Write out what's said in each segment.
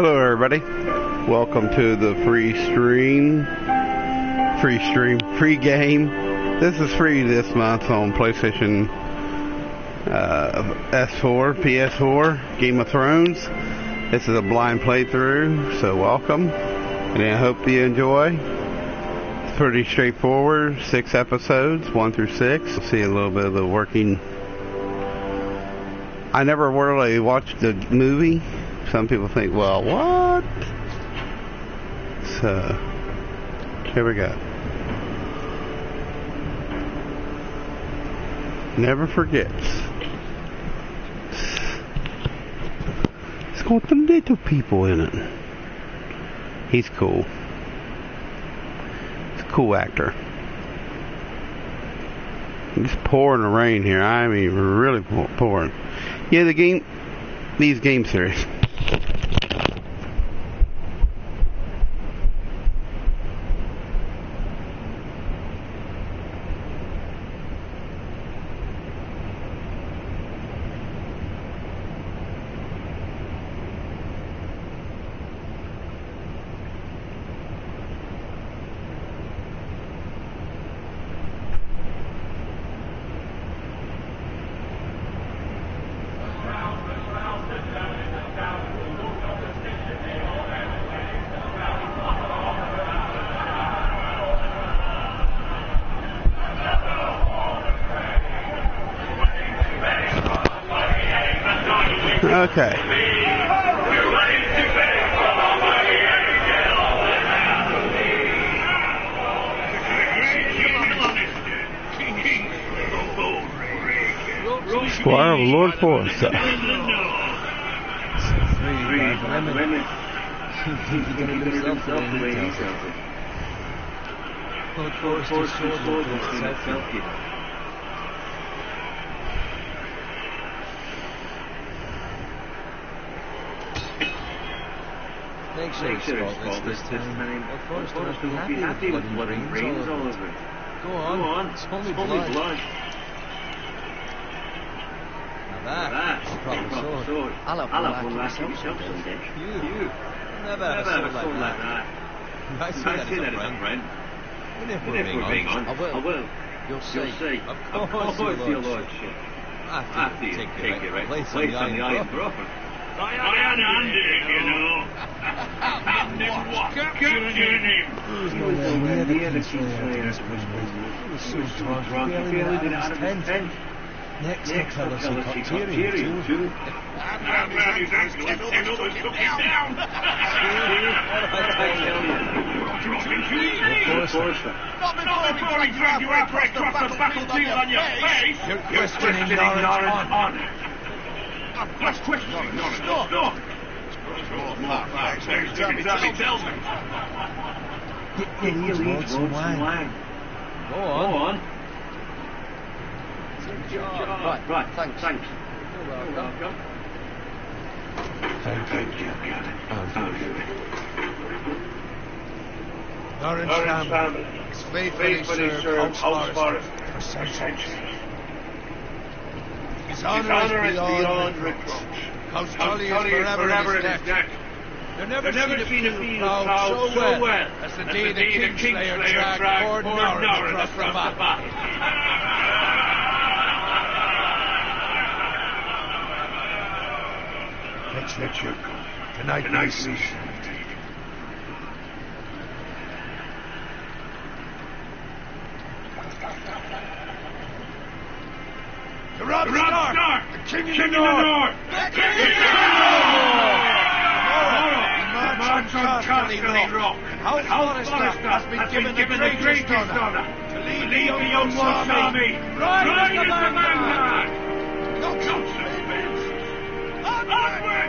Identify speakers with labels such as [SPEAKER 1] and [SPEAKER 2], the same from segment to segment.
[SPEAKER 1] Hello everybody, welcome to the free game. This is free this month on PlayStation S4, PS4, Game of Thrones. This is a blind playthrough, so welcome, and I hope you enjoy. It's pretty straightforward, 6 episodes, 1 through 6. You'll see a little bit of the working. I never really watched the movie. Some people think, well, what? So, here we go. Never forgets. It's got the little people in it. He's cool. He's a cool actor. It's pouring the rain here. I mean, really pouring. Yeah, these game series. Okay. Squire of Lord Forrester.
[SPEAKER 2] Make sure it's spotless this time. Forrester must be happy with blood and brains all over it. Go on, it's only blood. Now that's a proper sword. I'll have one last yourself someday. You. Never had a sword like that. I say that as a friend. And if we're being honest, I will. You'll see. Of course, your lordship. After you take your place on the Iron Broker. Iron handed, you know. Capturing him.
[SPEAKER 3] He was nowhere near the Kingslayer. He was so drunk, he barely did it out of his tent. Next to tell us he got Tyrion too.
[SPEAKER 4] And round his ankle and others took him down.
[SPEAKER 3] Of course.
[SPEAKER 4] Not before he dragged you across the battlefield on your face.
[SPEAKER 3] You're questioning Norrin's honor.
[SPEAKER 4] That's questioning Norrin. Stop. Every time he tells me.
[SPEAKER 3] He needs some wine.
[SPEAKER 2] Go on.
[SPEAKER 4] Right, thanks.
[SPEAKER 2] You're welcome.
[SPEAKER 3] Thank you. I'll do it. Norrin's family has faithfully served House Forrester for centuries. His honor is beyond reproach. House Tully is forever in his debt. They've never seen a field ploughed so well as the day the Kingslayer dragged Lord Norrin across the battle. Let you go. Tonight we see. The Robb Stark! The King of the North! The King of the North! March on Casterly Rock. House Forrester has been given the greatest honor to lead the young Welsh army right as the vanguard! Not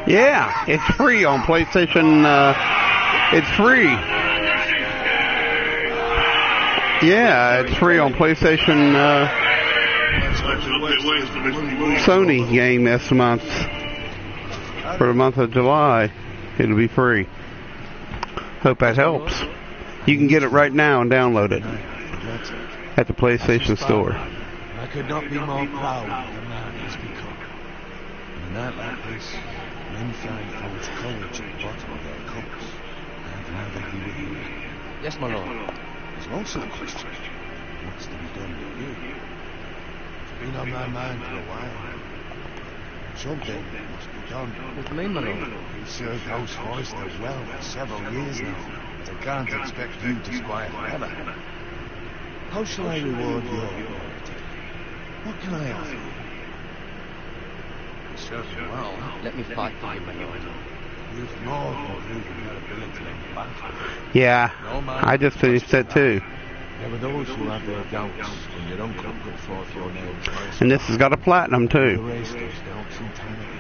[SPEAKER 1] Yeah, it's free on PlayStation. It's free. Yeah, it's free on PlayStation. Sony game this month. For the month of July, it'll be free. Hope that helps. You can get it right now and download it at the PlayStation Store.
[SPEAKER 3] I could not be more proud of the man he's become. And that like this, men find false courage at the bottom of their cups, I'd rather be with you.
[SPEAKER 2] Yes, my lord.
[SPEAKER 3] There's also a question. What's to be done with you? It's been on my mind for a while. Something must be done.
[SPEAKER 2] With me, my lord.
[SPEAKER 3] You've served House Forrester well for several years now. But I can't expect you to squire forever. How shall I reward your loyalty? What can I offer you?
[SPEAKER 2] You serve me well. Let me fight for you, my lord.
[SPEAKER 3] You've more than proven your ability in battle.
[SPEAKER 1] Yeah, I just finished it too.
[SPEAKER 3] There were those who had their doubts when your uncle put forth your name twice.
[SPEAKER 1] And this has got a platinum too.
[SPEAKER 3] Erase those doubts entirely.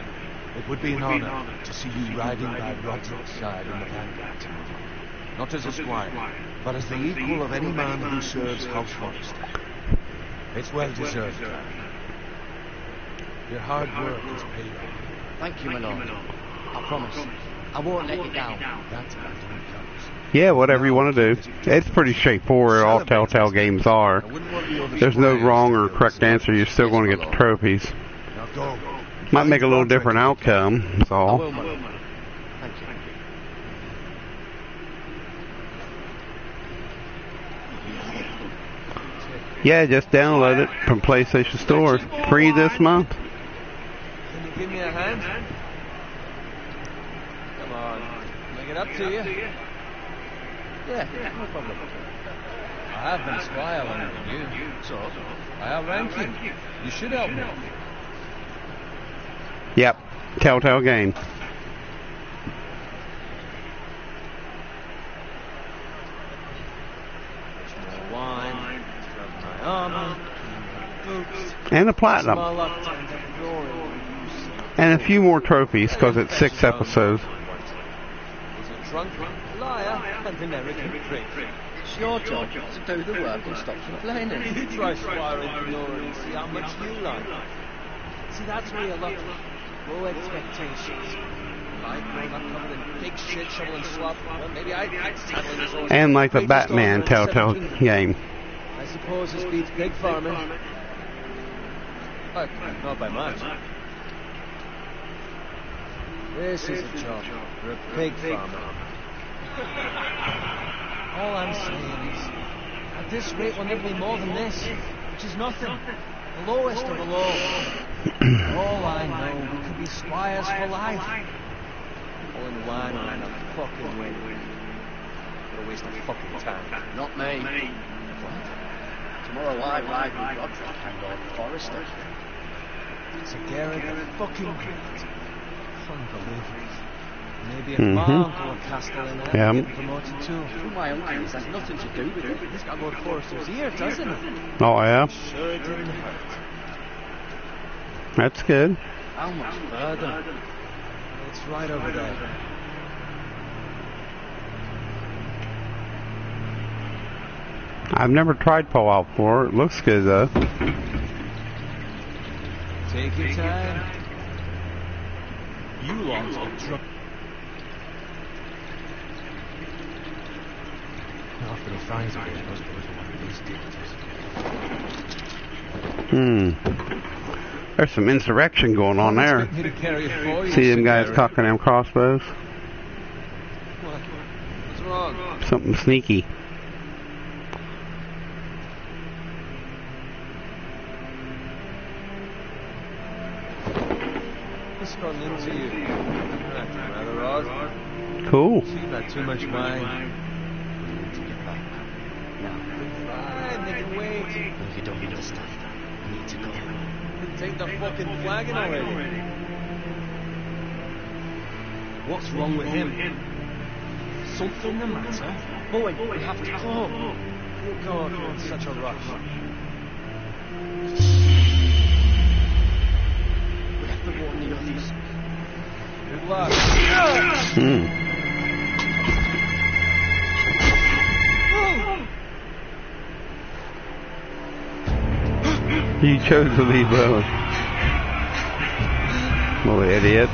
[SPEAKER 3] It would be an honor to see you riding by Roderick's side in the vanguard tomorrow. Not as a squire, but as the equal of any man who serves House Forrester. It's well deserved, Clive. Your hard work is paid off.
[SPEAKER 2] Thank you, my lord. I promise. I won't let you down.
[SPEAKER 3] That's what counts.
[SPEAKER 1] Yeah, whatever you want to do. It's pretty straightforward, all Telltale games are. There's no wrong or correct answer, you're still going to get the trophies.
[SPEAKER 3] Now go.
[SPEAKER 1] Might make a little different outcome, that's
[SPEAKER 2] I
[SPEAKER 1] all.
[SPEAKER 2] will, my lord. Thank you.
[SPEAKER 1] Yeah, just download it from PlayStation Store. Free this month.
[SPEAKER 2] Can you give me a hand? Come on. Make it up to you. Yeah, no problem. I have been squire longer than you, so I outrank you. You should help me.
[SPEAKER 1] Yep, Telltale game.
[SPEAKER 2] More wine, scrub my armor, boots,
[SPEAKER 1] And a platinum.
[SPEAKER 2] small up to glory.
[SPEAKER 1] And a few more trophies, because it's 6 episodes.
[SPEAKER 2] Is a drunk, liar, and an arrogant prick. It's your job to do the work and stop complaining. You try squiring glory and see how much you like. See, that's where you're lucky. Low expectations. I'd grown up covered in big shit, shovel and swap. Well, maybe I'd settle in his own.
[SPEAKER 1] And like the Batman Telltale game.
[SPEAKER 2] I suppose this beats pig farming. But not by much. This is a job for a pig farmer. All I'm saying is, at this rate we'll never be more than this, which is nothing. The lowest of the low. All I know, we could be squires for life. Pulling line around a fucking wing. What a waste of fucking time. Not me. What? Tomorrow I ride with Roderick and Lord Forrester. It's a Garrett fucking great. Unbelievable. Maybe a farm or a castle in there.
[SPEAKER 1] Yeah.
[SPEAKER 2] Get promoted too. Through my own keys has nothing to do with it. This got Lord Forrester's ear, doesn't it?
[SPEAKER 1] Oh yeah,
[SPEAKER 2] Sure it didn't hurt.
[SPEAKER 1] that's good.
[SPEAKER 2] How much further? It's right over there.
[SPEAKER 1] I've never tried Fallout 4. It looks good though.
[SPEAKER 2] Take your time. You lot are drunk.
[SPEAKER 3] After he finds it, he must be
[SPEAKER 1] There's some insurrection going on there.
[SPEAKER 2] Expect me to carry it for you,
[SPEAKER 1] See them
[SPEAKER 2] Sir
[SPEAKER 1] guys
[SPEAKER 2] Garrett.
[SPEAKER 1] cocking them crossbows?
[SPEAKER 2] What? What's wrong?
[SPEAKER 1] Something sneaky.
[SPEAKER 2] This run into you. That's rather odd.
[SPEAKER 1] Cool.
[SPEAKER 2] You've had too much wine. We need to get back. Now. Fine, they can wait. If you don't understand, I need to go. Take the fucking flagon already. What's wrong with him? Something the matter? Boy, we have to go. We'll go if you're in such a rush. We have to warn the others. Good luck.
[SPEAKER 1] You chose to leave Rowan. Little idiot.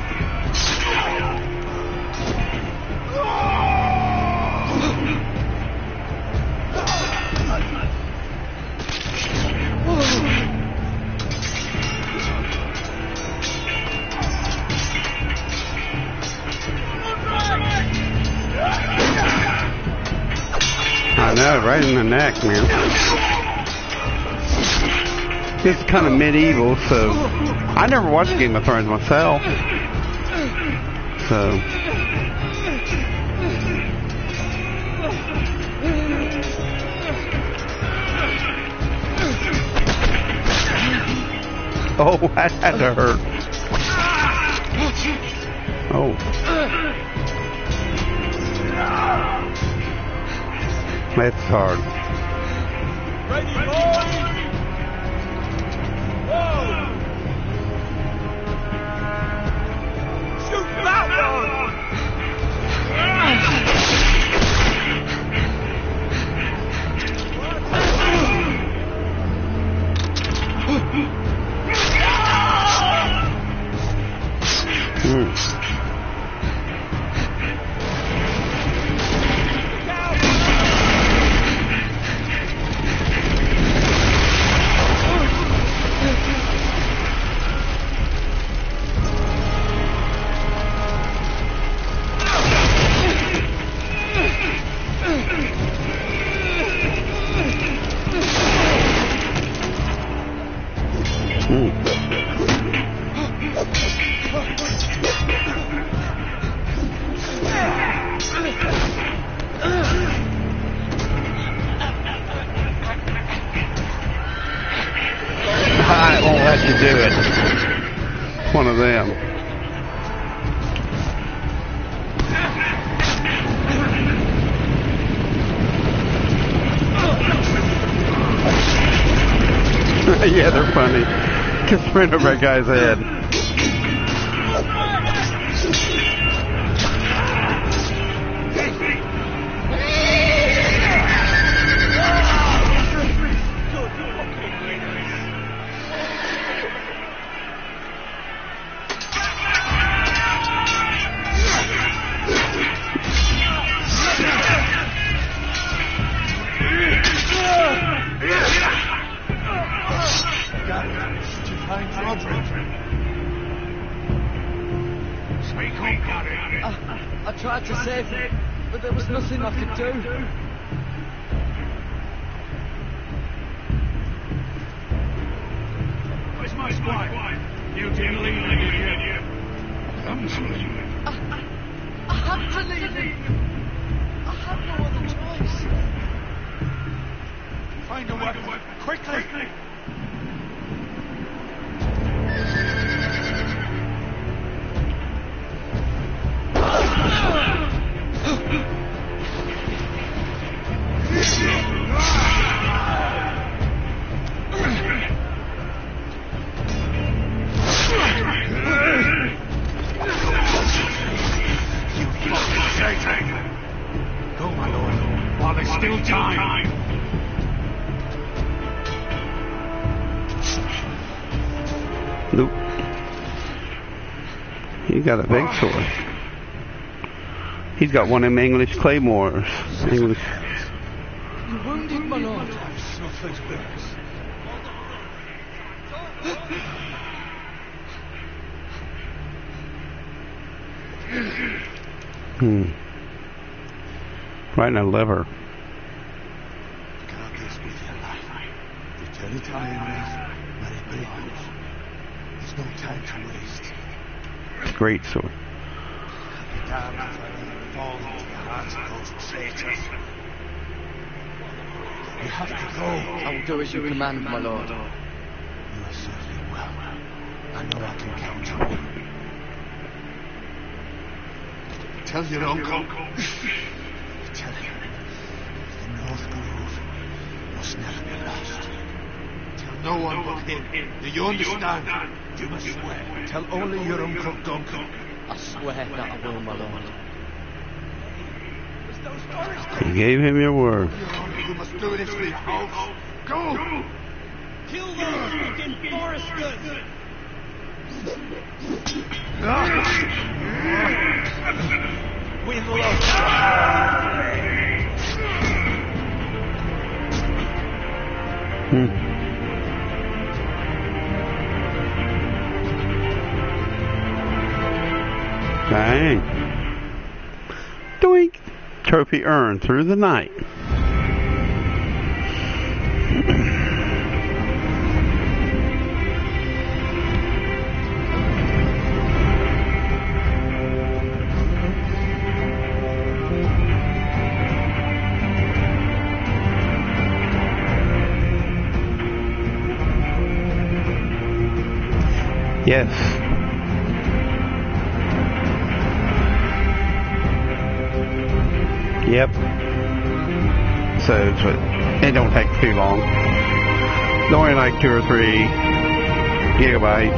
[SPEAKER 1] know, right in the neck, man. This is kind of medieval, so I never watched Game of Thrones myself. So oh, that had to hurt. Oh. That's hard.
[SPEAKER 3] Ready, boys! Whoa! Shoot that one!
[SPEAKER 1] I won't let you do it. One of them. Yeah, they're funny. Just ran over that guy's head.
[SPEAKER 5] I tried to save him, but there was nothing I could do.
[SPEAKER 4] Where's my squad? You didn't leave me, did you? Come to me.
[SPEAKER 5] I had to leave him. I had no other choice.
[SPEAKER 3] Find a weapon, quickly!
[SPEAKER 4] Go, my lord, while there's still time.
[SPEAKER 1] Nope. He got a big sword. He's got one of them English claymores. English.
[SPEAKER 5] You wounded, my lord.
[SPEAKER 3] I've suffered worse.
[SPEAKER 1] Right in the liver.
[SPEAKER 3] God gives me their life. They tell it times, but it belongs. There's no time to waste.
[SPEAKER 1] Great sword.
[SPEAKER 3] Damn if I fall into the hands of those traitors. You have to go.
[SPEAKER 5] I will do as you command, my lord.
[SPEAKER 3] You are certainly well. I know I can count on you. Tell your uncle. Tell him the North Grove must never be lost. Tell no one but him. Do you understand? You must swear. Tell only your Uncle Duncan.
[SPEAKER 5] I swear that I will, my lord.
[SPEAKER 1] You gave him your word.
[SPEAKER 3] You must do this for your house. Go!
[SPEAKER 6] Kill those fucking foresters!
[SPEAKER 3] Win low.
[SPEAKER 1] Bang. Doink. Trophy earned through the night. Yes. Yep. So it don't take too long. It's only like 2 or 3 gigabytes.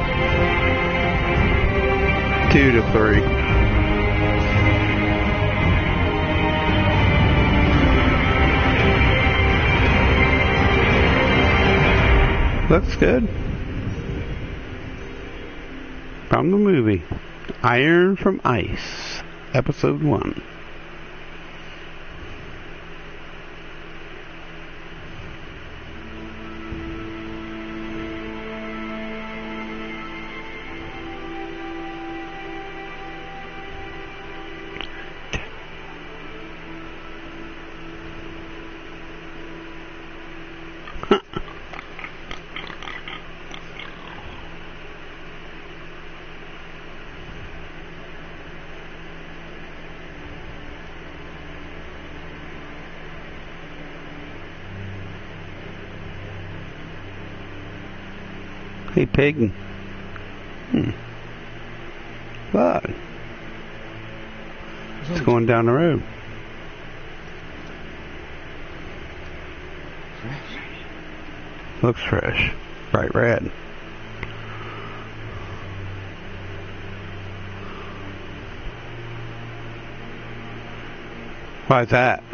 [SPEAKER 1] 2 to 3. Looks good. From the movie Iron from Ice, Episode 1. Hey, pig. What? It's going down the road.
[SPEAKER 2] Fresh.
[SPEAKER 1] Looks fresh. Bright red. Why is that?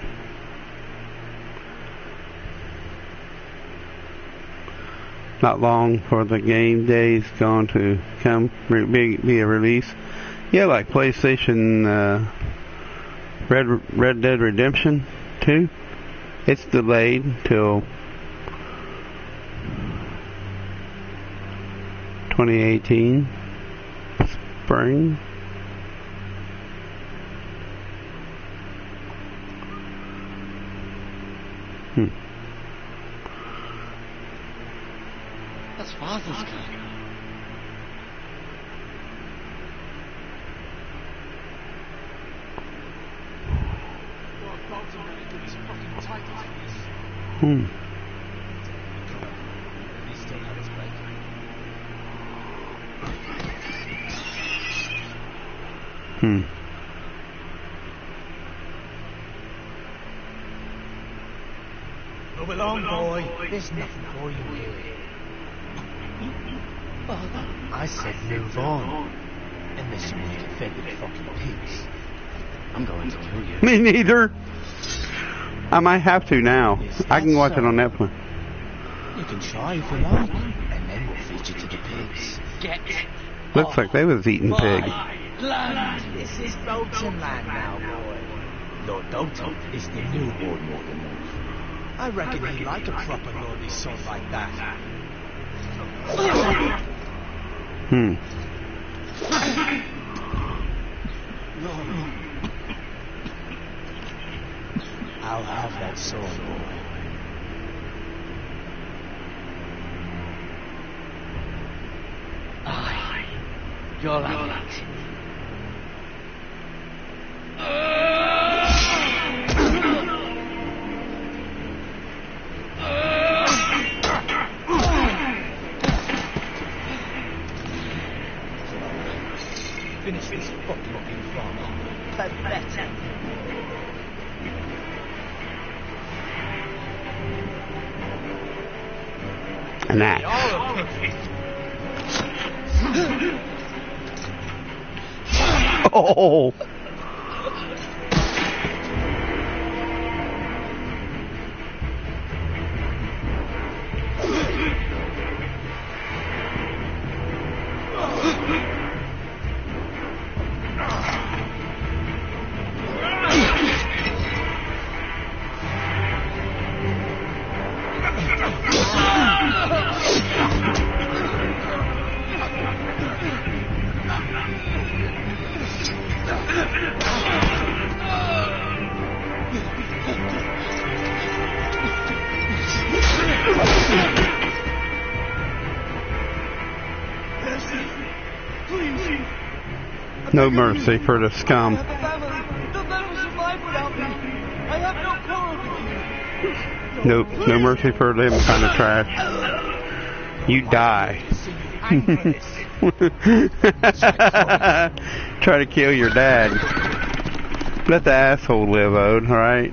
[SPEAKER 1] Not long for the game day's going to come be a release. Yeah, like PlayStation Red Dead Redemption 2. It's delayed till 2018 spring.
[SPEAKER 2] That's Father's car. He still had his break.
[SPEAKER 3] Move along, boy. There's nothing for you here.
[SPEAKER 2] Father.
[SPEAKER 3] I said move on. Unless you want to get fed with fucking pigs.
[SPEAKER 2] I'm going to kill you.
[SPEAKER 1] Me neither. I might have to now. I can watch it on Netflix.
[SPEAKER 3] You can try if you like. And then we'll feed you to the pigs. Get
[SPEAKER 1] Looks like they was eating pig.
[SPEAKER 3] land. This is Bolton land now, boy. Lord Bolton is the new Lord Morgan. I reckon he'd like a proper lordly son like that. I'll have that sword, boy.
[SPEAKER 2] Aye. You'll have it.
[SPEAKER 3] Finish this fuck-looking farm. Better.
[SPEAKER 1] An axe. Oh! No mercy for the scum.
[SPEAKER 5] I have a family. They'll never survive without me. I have no quarrel with you.
[SPEAKER 1] No mercy for them kind of trash. You die. Try to kill your dad. Let the asshole live, Ode, alright?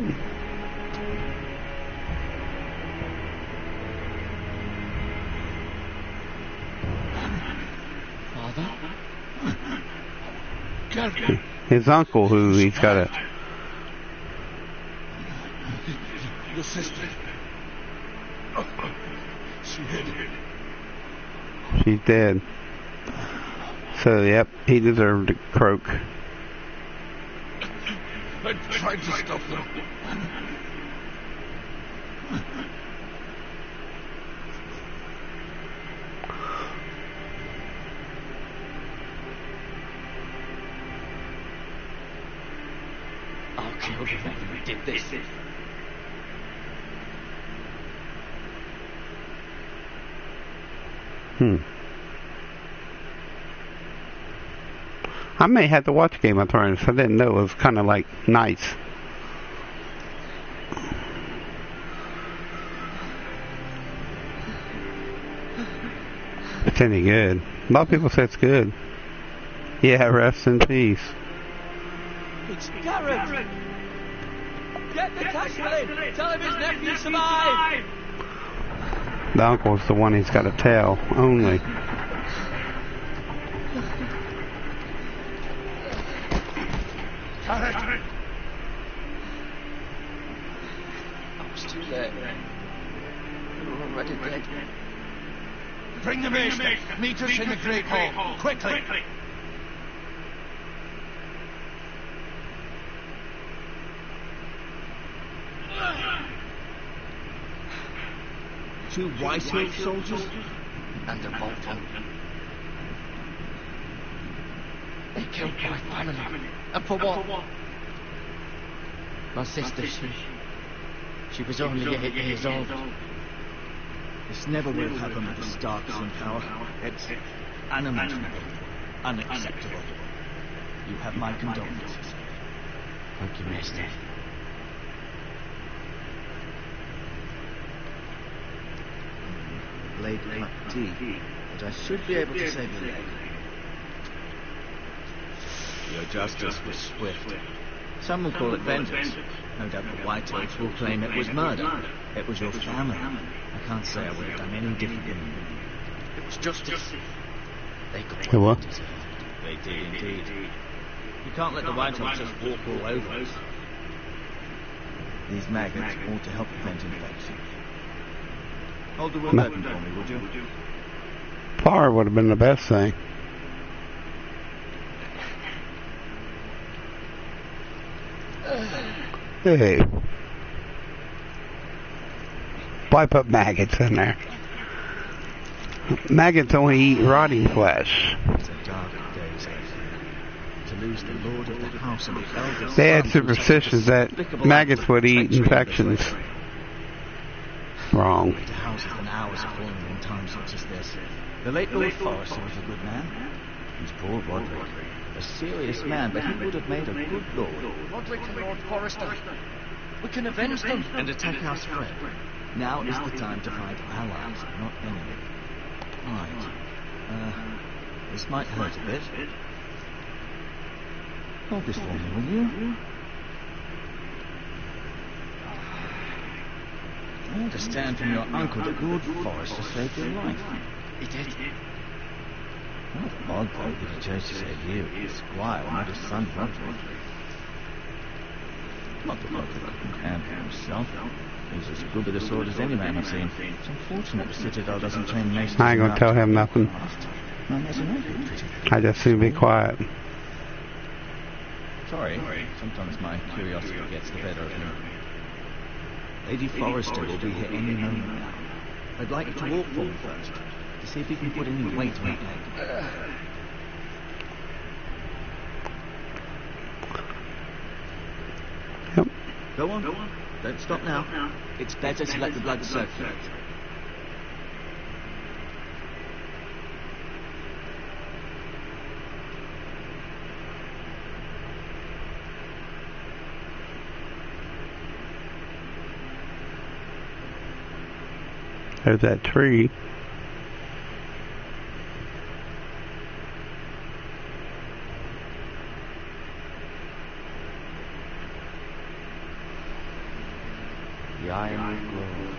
[SPEAKER 6] Father?
[SPEAKER 1] His uncle, who he's got a...
[SPEAKER 3] Your sister. She hid.
[SPEAKER 1] She's dead. So, yep, he deserved to croak.
[SPEAKER 3] I tried to stop them.
[SPEAKER 6] I'll kill the man who did this.
[SPEAKER 1] I may have to watch Game of Thrones. I didn't know it was kind of like nice. It's any good. A lot of people say it's good. Yeah, rest in peace.
[SPEAKER 6] It's Garrett! Get the Castellan! Tell him his nephew survived!
[SPEAKER 1] The uncle's the one he's got to tell, only.
[SPEAKER 3] Garrett!
[SPEAKER 6] I was too late. We were already dead.
[SPEAKER 3] Bring the maester. Meet us in the Great Hall. Quickly.
[SPEAKER 6] Two White Hill soldiers? And a Bolton. They killed my family. And for what? My sister, she was only 8 years old. This never will happen with the Starks in power. It's unimaginable, unacceptable. You have my condolences. Thank you, Maester. Blade cut tea, but I should be able to save your leg. Your justice was swift. Some will call it vengeance. No doubt the White Hills will claim it was murder. It was your family. I can't say I would have done any differently. It was justice. They got what they deserved. They did indeed. You can't let the White Hills just walk all over us. These maggots ought to help prevent infection. Hold the room open for me, would you?
[SPEAKER 1] Fire would have been the best thing. Hey. Why put maggots in there? Maggots only eat rotting flesh.
[SPEAKER 6] It's a dark day's to lose the lord of the house and the elders.
[SPEAKER 1] They had superstitions that maggots would eat infections. Wrong.
[SPEAKER 6] To houses and hours of falling in times such as this. The late Lord Forrester was a good man. He's poor Roderick. A serious man, but he would have made a good lord.
[SPEAKER 5] Roderick and Lord Forrester. We can avenge them.
[SPEAKER 6] And attack our spread. Now is the time to find allies, not enemies. Right. This might hurt a bit. Hold this for me, will you? I understand from your uncle that Lord Forrester saved your life.
[SPEAKER 5] He did.
[SPEAKER 6] Rather odd, though, that he chose to save you, his squire, not his son Roderick. Not that Roderick couldn't hand for himself. He's as good with a sword as any man I've seen. It's unfortunate the Citadel doesn't train masons.
[SPEAKER 1] I ain't gonna tell him nothing. I just seem to be quiet.
[SPEAKER 6] Sorry, sometimes my curiosity gets the better of me. Lady Forrester will be here any moment now. I'd like you to walk for me first, to see if you can put any weight on that leg.
[SPEAKER 1] Yep.
[SPEAKER 6] Go on. Don't stop now. It's better to let the blood circulate.
[SPEAKER 1] There's that tree.
[SPEAKER 6] Ironwood Grove.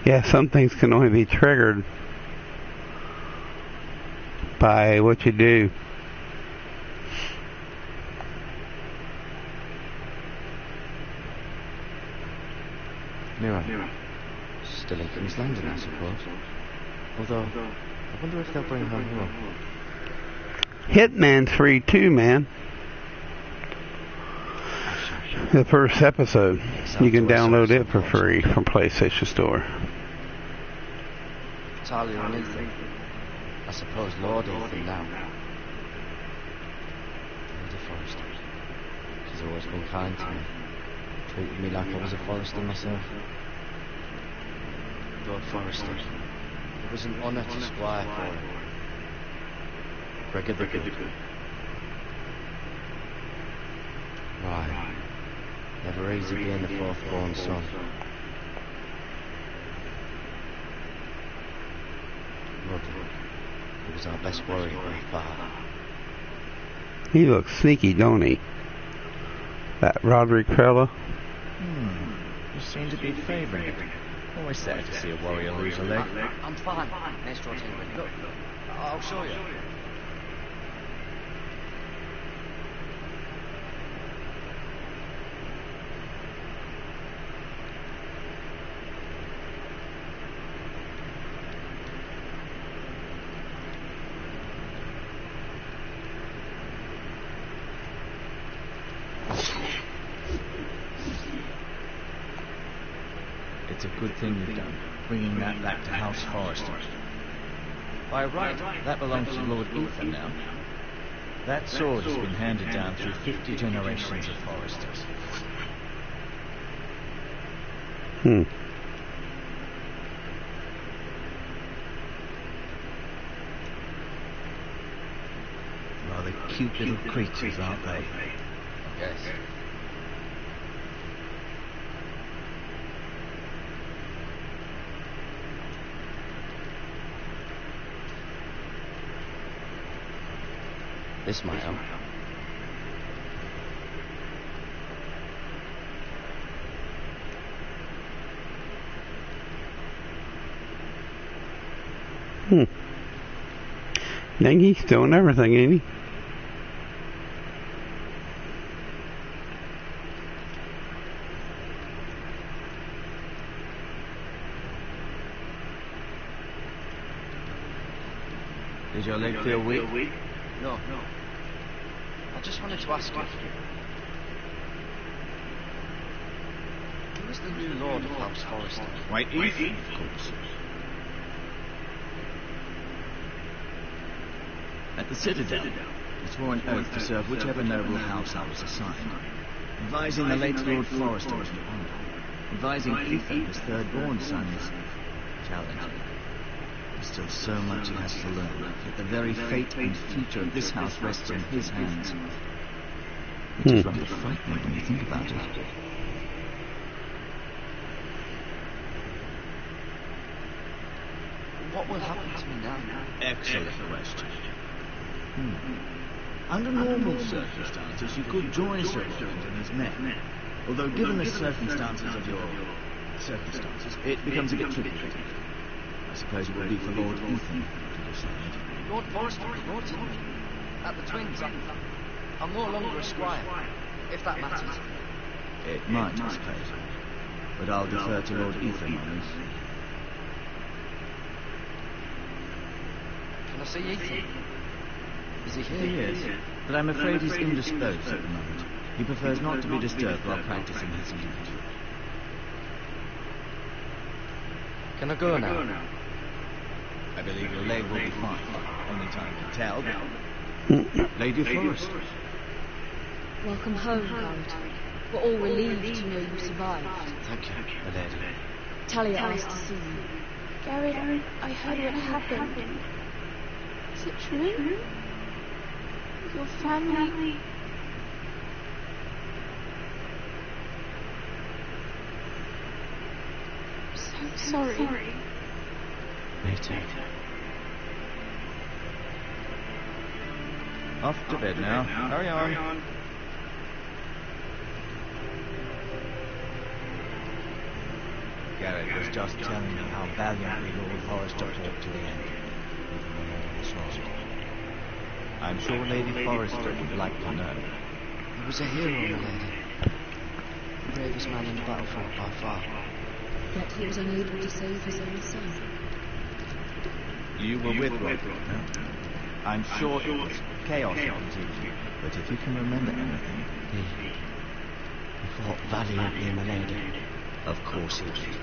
[SPEAKER 1] Yeah, some things can only be triggered by what you do.
[SPEAKER 6] Mira. Still in King's Landing, I suppose. Although, I wonder if they'll bring her home.
[SPEAKER 1] Hitman's free too, man. The first episode. You can download it for free from PlayStation Store.
[SPEAKER 6] Talia and Ethan. I suppose Lord Ethan now. Lady Forrester. She's always been kind to me. Treated me like I was a Forrester myself. Lord Forrester. It was an honour to squire for him. Gregor the Good. Right. Never easy being the fourth-born son. Roderick. He was our best warrior by far.
[SPEAKER 1] He looks sneaky, don't he? That Roderick fella.
[SPEAKER 2] You seem to be favouring it. Always sad to see a warrior lose a leg.
[SPEAKER 6] I'm fine, Maestro Tingley. Look, I'll show you.
[SPEAKER 2] It's a good thing you've done, bringing that back to House Forrester. By right, that belongs to Lord Ethan now. That sword has been handed down through 50 generations of Forresters. Rather cute little creatures, aren't they?
[SPEAKER 6] Yes. This might help.
[SPEAKER 1] Dang, he's doing everything, ain't he?
[SPEAKER 2] Does your leg feel weak?
[SPEAKER 6] No. I just wanted to ask you. Who is the new Lord of House Forrester?
[SPEAKER 2] White Ethan, of course. At the Citadel, he swore an oath to serve whichever noble house I was assigned, advising the late Lord Forrester was to honour, advising Ethan, his third-born son, is talented. There's still so much he has to learn, yet the very fate and future of this house rests in his hands. Which is rather frightening when you think about it.
[SPEAKER 6] What will happen to me now?
[SPEAKER 2] Excellent question. Under normal circumstances, you could join Sir Roland and his men. Although given the circumstances of your circumstances, it becomes a bit tricky. I suppose it would be for Lord Ethan to decide.
[SPEAKER 6] Lord Forrester promoted me. At the Twins, I'm no longer a squire, if that matters.
[SPEAKER 2] It might, I suppose. But I'll defer to Lord Ethan on this.
[SPEAKER 6] Can I see Ethan? Is he here?
[SPEAKER 2] He is, but I'm afraid he's indisposed at the moment. He prefers not to be disturbed while practicing his gift.
[SPEAKER 6] Can I go now?
[SPEAKER 2] I believe your leg will be fine. Only time can tell. Lady Forrester.
[SPEAKER 7] Welcome home, Garrett. We're all relieved to know you survived.
[SPEAKER 6] Thank you, my lady.
[SPEAKER 7] Talia asked to see you.
[SPEAKER 5] Garrett, I heard what happened. Is it true? Your family...
[SPEAKER 7] so sorry.
[SPEAKER 6] Me too. Off to bed now. Carry on. Garrett was just telling me how valiantly Lord Forrester fought to the end. I'm sure Lady Forrester would like to know.
[SPEAKER 8] He was a hero, my lady. The bravest man in the battlefield by far.
[SPEAKER 7] Yet he was unable to save his own son.
[SPEAKER 6] You were with Roderick, no? I'm sure it was chaos in his evening, but if you can remember anything...
[SPEAKER 8] He fought valiantly, my lady.
[SPEAKER 6] Of course he did.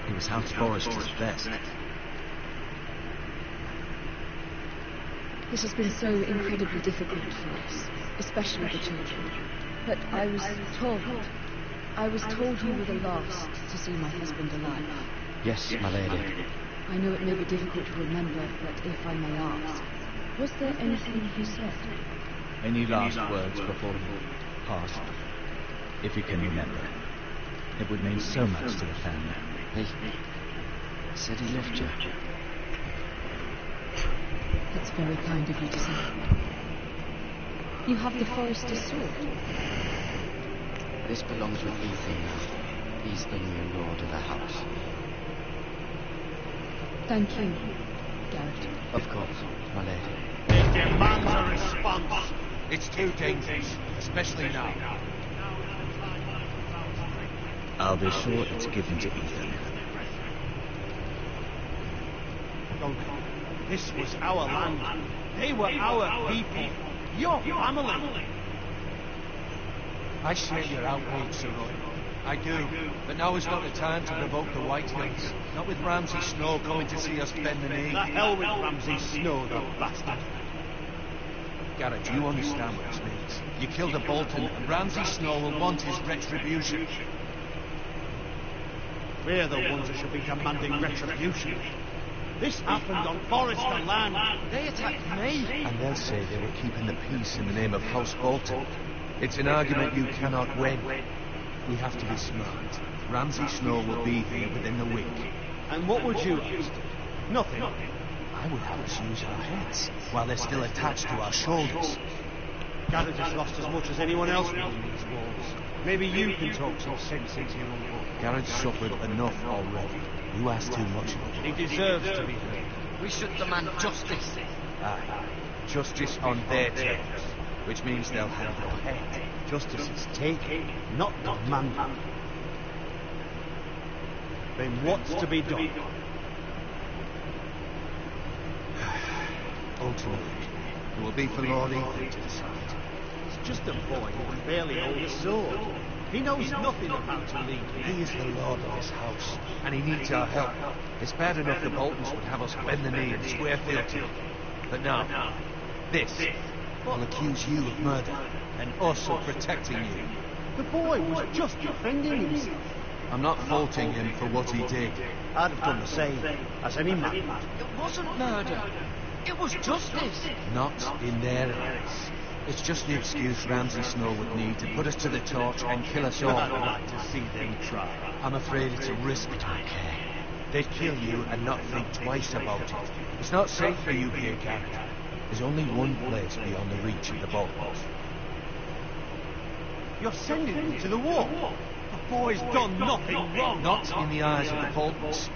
[SPEAKER 6] He was House Forrester's best.
[SPEAKER 7] This has been so incredibly difficult for us, especially the children. But I was told you were the last to see my husband alive.
[SPEAKER 8] Yes, my lady.
[SPEAKER 7] I know it may be difficult to remember, but if I may ask, was there anything he said?
[SPEAKER 6] Any last words before he passed? If you can remember. It would mean so much to the family.
[SPEAKER 8] He said he loved you.
[SPEAKER 7] That's very kind of you to say. You have the Forrester's sword.
[SPEAKER 8] This belongs with Ethan now. He's the new lord of the house.
[SPEAKER 7] Thank you, Garrett.
[SPEAKER 8] Of course, my lady.
[SPEAKER 3] It demands a response. It's too dangerous, especially now.
[SPEAKER 6] I'll be sure it's given to Ethan.
[SPEAKER 3] Duncan, this was our land. They were our people. Your family. I share your outrage, Sir Roy. I do. But now is not the time to provoke the Whitehills. Not with Ramsay Snow coming to see us bend the knee. The hell with Ramsay Snow, the bastard. Garrett, do you understand what this means? You killed a Bolton, and Ramsay Snow will want his retribution. We're the ones who should be demanding retribution. This happened on Forrester land. They attacked me.
[SPEAKER 2] And they'll say they were keeping the peace in the name of House Bolton. It's an argument you cannot win. We have to be smart. Ramsay Snow will be here within the week.
[SPEAKER 3] And what would you ask? Nothing.
[SPEAKER 2] I would have us use our heads while they're still attached to our shoulders.
[SPEAKER 3] Garrett has lost as much as anyone else within these walls. Maybe you can talk some sense into your uncle.
[SPEAKER 2] Garrett's suffered enough already. You ask too much of him.
[SPEAKER 3] He deserves to be heard.
[SPEAKER 8] We should demand justice.
[SPEAKER 2] Aye. Justice on their terms, which means they'll have your head.
[SPEAKER 3] Justice is taken, not demanded. Then what's to be done?
[SPEAKER 2] Ultimately, it will be for Lord Ethan to decide.
[SPEAKER 3] He's just a boy who can barely hold a sword. He knows nothing about a league.
[SPEAKER 2] He is the lord of this house, and he needs our help. It's bad enough the Boltons would have us bend the knee and swear fealty. But now, this will accuse you of murder,
[SPEAKER 3] And us of protecting you. The boy was just defending himself.
[SPEAKER 2] I'm not faulting him for what he did.
[SPEAKER 3] I'd have done the same, as any man.
[SPEAKER 8] It wasn't murder. It was justice.
[SPEAKER 2] Not in their eyes. It's just the excuse Ramsay Snow would need to put us to the torch and kill us all.
[SPEAKER 3] I'd like to see them try.
[SPEAKER 2] I'm afraid it's a risk. I don't care. They'd kill you and not think twice about it. It's not safe for you here, Garrett. There's only one place beyond the reach of the Boltons.
[SPEAKER 3] You're sending him to the war. The boy's done nothing wrong.
[SPEAKER 2] Not in the eyes of the Boltons.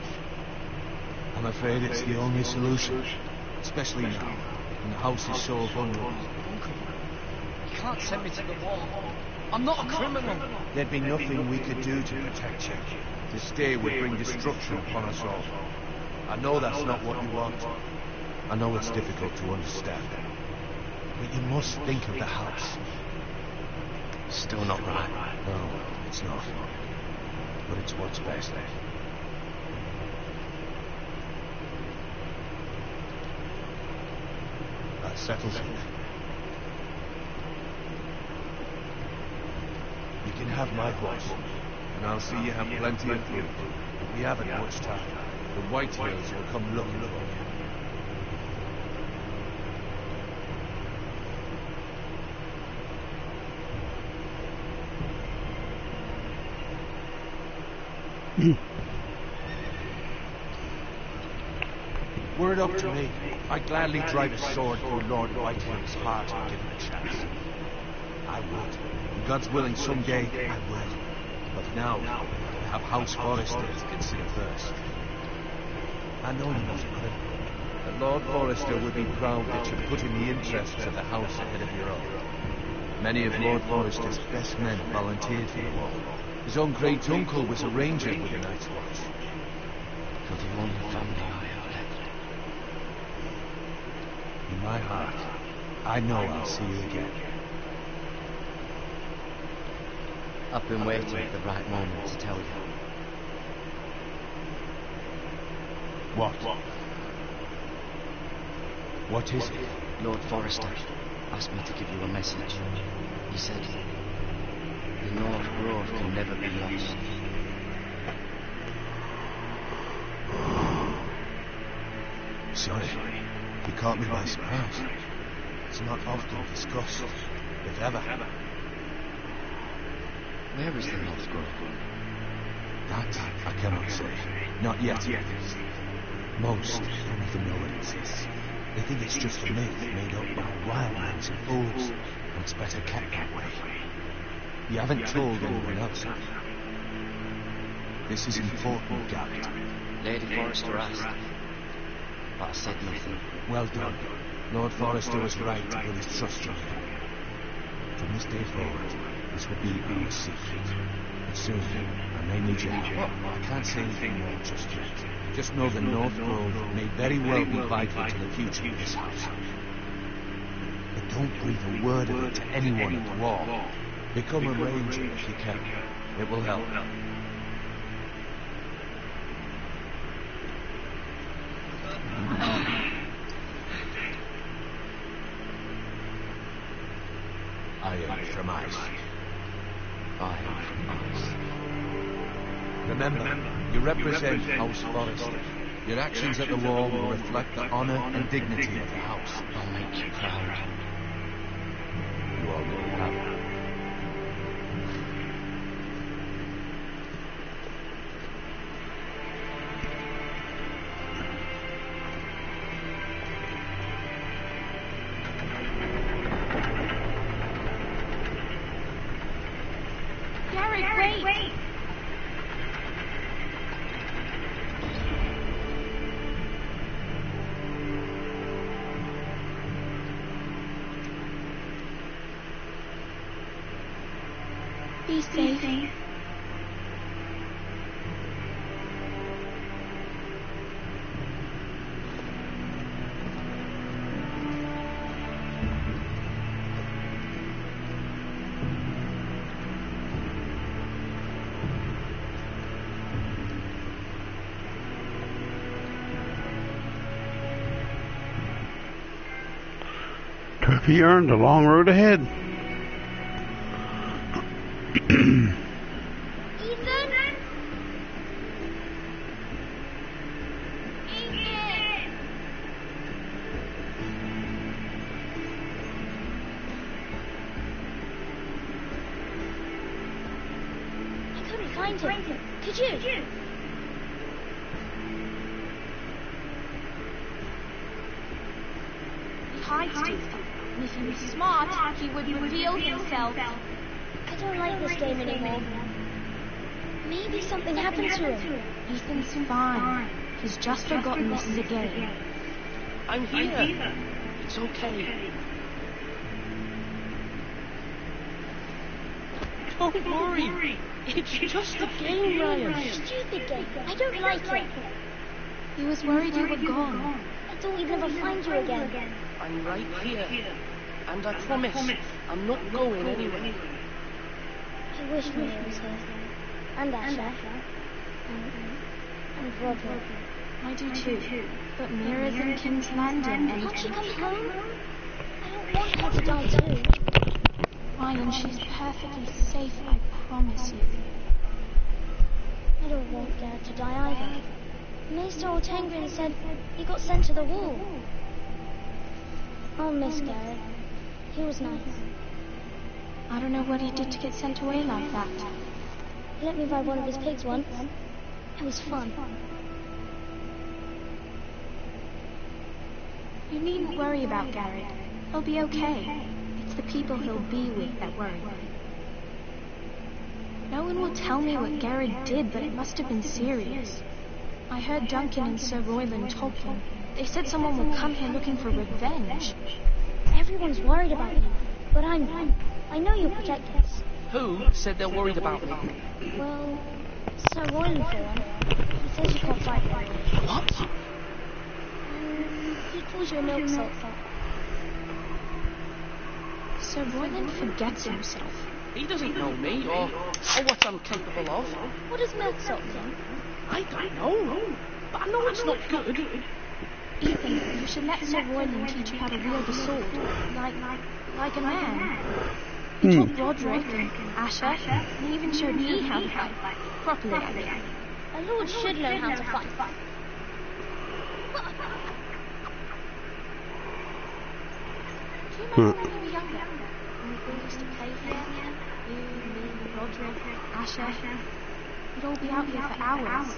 [SPEAKER 2] I'm afraid it's the only solution. Especially now, when the house is so vulnerable.
[SPEAKER 8] You can't send me to the war. I'm not a criminal.
[SPEAKER 2] There'd be nothing we could do to protect you. To stay would bring destruction upon us all. I know that's not what you want. I know it's difficult to understand. But you must think of the house.
[SPEAKER 8] Still not right.
[SPEAKER 2] No, it's not. But it's what's best. That settles it. You can have my horse, and I'll see you have plenty of food. But we haven't much time. The Whitehills will come looking for you.
[SPEAKER 3] Were it up to me, I'd gladly drive a sword through Lord Whitehill's heart and give him a chance. I would. And God's willing, someday I will. But now, I have House Forrester to consider first. I know you're not a criminal, but Lord Forrester would be proud that you're putting the interests of the house ahead of your own. Many of Lord Forrester's best men volunteered for the war. His own great-uncle was a ranger with the Night's Watch.
[SPEAKER 6] You're the only family I have left.
[SPEAKER 3] In my heart, I know I'll see you again.
[SPEAKER 6] I've been waiting for the right moment to tell you.
[SPEAKER 3] What? What is it?
[SPEAKER 6] Lord Forrester asked me to give you a message. He said, the North Grove can never be lost.
[SPEAKER 3] Sorry, you caught me by surprise. It's not often discussed, if ever.
[SPEAKER 6] Where is the North Grove?
[SPEAKER 3] That I cannot say. Not yet. Most don't even know it exists. They think it's just a myth made up by wildlings and fools, and it's better kept that way. You haven't told anyone else. This is important, Garrett.
[SPEAKER 6] Lady Forrester asked, but I said nothing.
[SPEAKER 3] Well done. Lord Forrester was right to put his trust in you. From this day forward, this will be our secret. But soon, I may need your help. I can't say anything more just yet. Just know the North Grove may very well be vital to the future of this house. But don't breathe a word of it to anyone at the wall. Become a ranger if you can. It will help. I am from ice.
[SPEAKER 6] I am from ice.
[SPEAKER 3] Remember, you represent House Forrester. Your actions at the wall will reflect the honor and dignity of the house.
[SPEAKER 6] I'll make you proud.
[SPEAKER 3] You already have.
[SPEAKER 5] Garrett, wait! Be safe.
[SPEAKER 1] Turkey earned a long road ahead.
[SPEAKER 5] Ethan? I couldn't find him. Could you? He hides too far. And if he was smart, he would reveal himself. I don't like this game anymore. Maybe something happened to him.
[SPEAKER 7] Ethan's fine. He's just forgotten this is a game.
[SPEAKER 6] I'm here. It's okay. Don't worry. It's just a game, Ryan.
[SPEAKER 5] Stupid game. I don't like it.
[SPEAKER 7] He was worried you were gone.
[SPEAKER 5] I thought we'd never find you again.
[SPEAKER 6] I'm right here. And I promise, I'm not going anywhere.
[SPEAKER 5] I wish Mira was here. And Asher. And Roger.
[SPEAKER 7] I do too. But Mira's in King's Landing and...
[SPEAKER 5] Can't she come home? I don't want her to die too.
[SPEAKER 7] Ryan, she's perfectly safe, I promise you.
[SPEAKER 5] I don't want Garrett to die either. Maester Ortengrin said he got sent to the wall. I'll miss Garrett. He was nice.
[SPEAKER 7] I don't know what he did to get sent away like that.
[SPEAKER 5] He let me ride one of his pigs once. It was fun. You needn't worry about Garrett. He'll be okay. It's the people he'll be with that worry me. No one will tell me what Garrett did, but it must have been serious. I heard Duncan and Sir Royland talking. They said someone will come here looking for revenge.
[SPEAKER 9] Everyone's worried about you, but I'm fine. I know you'll protect us.
[SPEAKER 8] Who said they're worried about me?
[SPEAKER 9] Well, Sir Royland for one. He says you can't fight very well.
[SPEAKER 8] What?
[SPEAKER 9] He calls you a milksop.
[SPEAKER 5] Sir Royland forgets himself.
[SPEAKER 8] He doesn't know me or what I'm capable of.
[SPEAKER 9] What does milksop think?
[SPEAKER 8] I don't know, but I know it's not good.
[SPEAKER 5] Ethan, you should let Sir Royland teach you how to wield a sword, like a man. He taught Roderick and Asher, and he even showed me how to fight. Properly, I mean.
[SPEAKER 9] A lord should learn how to fight.
[SPEAKER 5] Do you remember when you were younger? When we used to play here? You, me, Roderick, Asher. We'd all be out here for hours.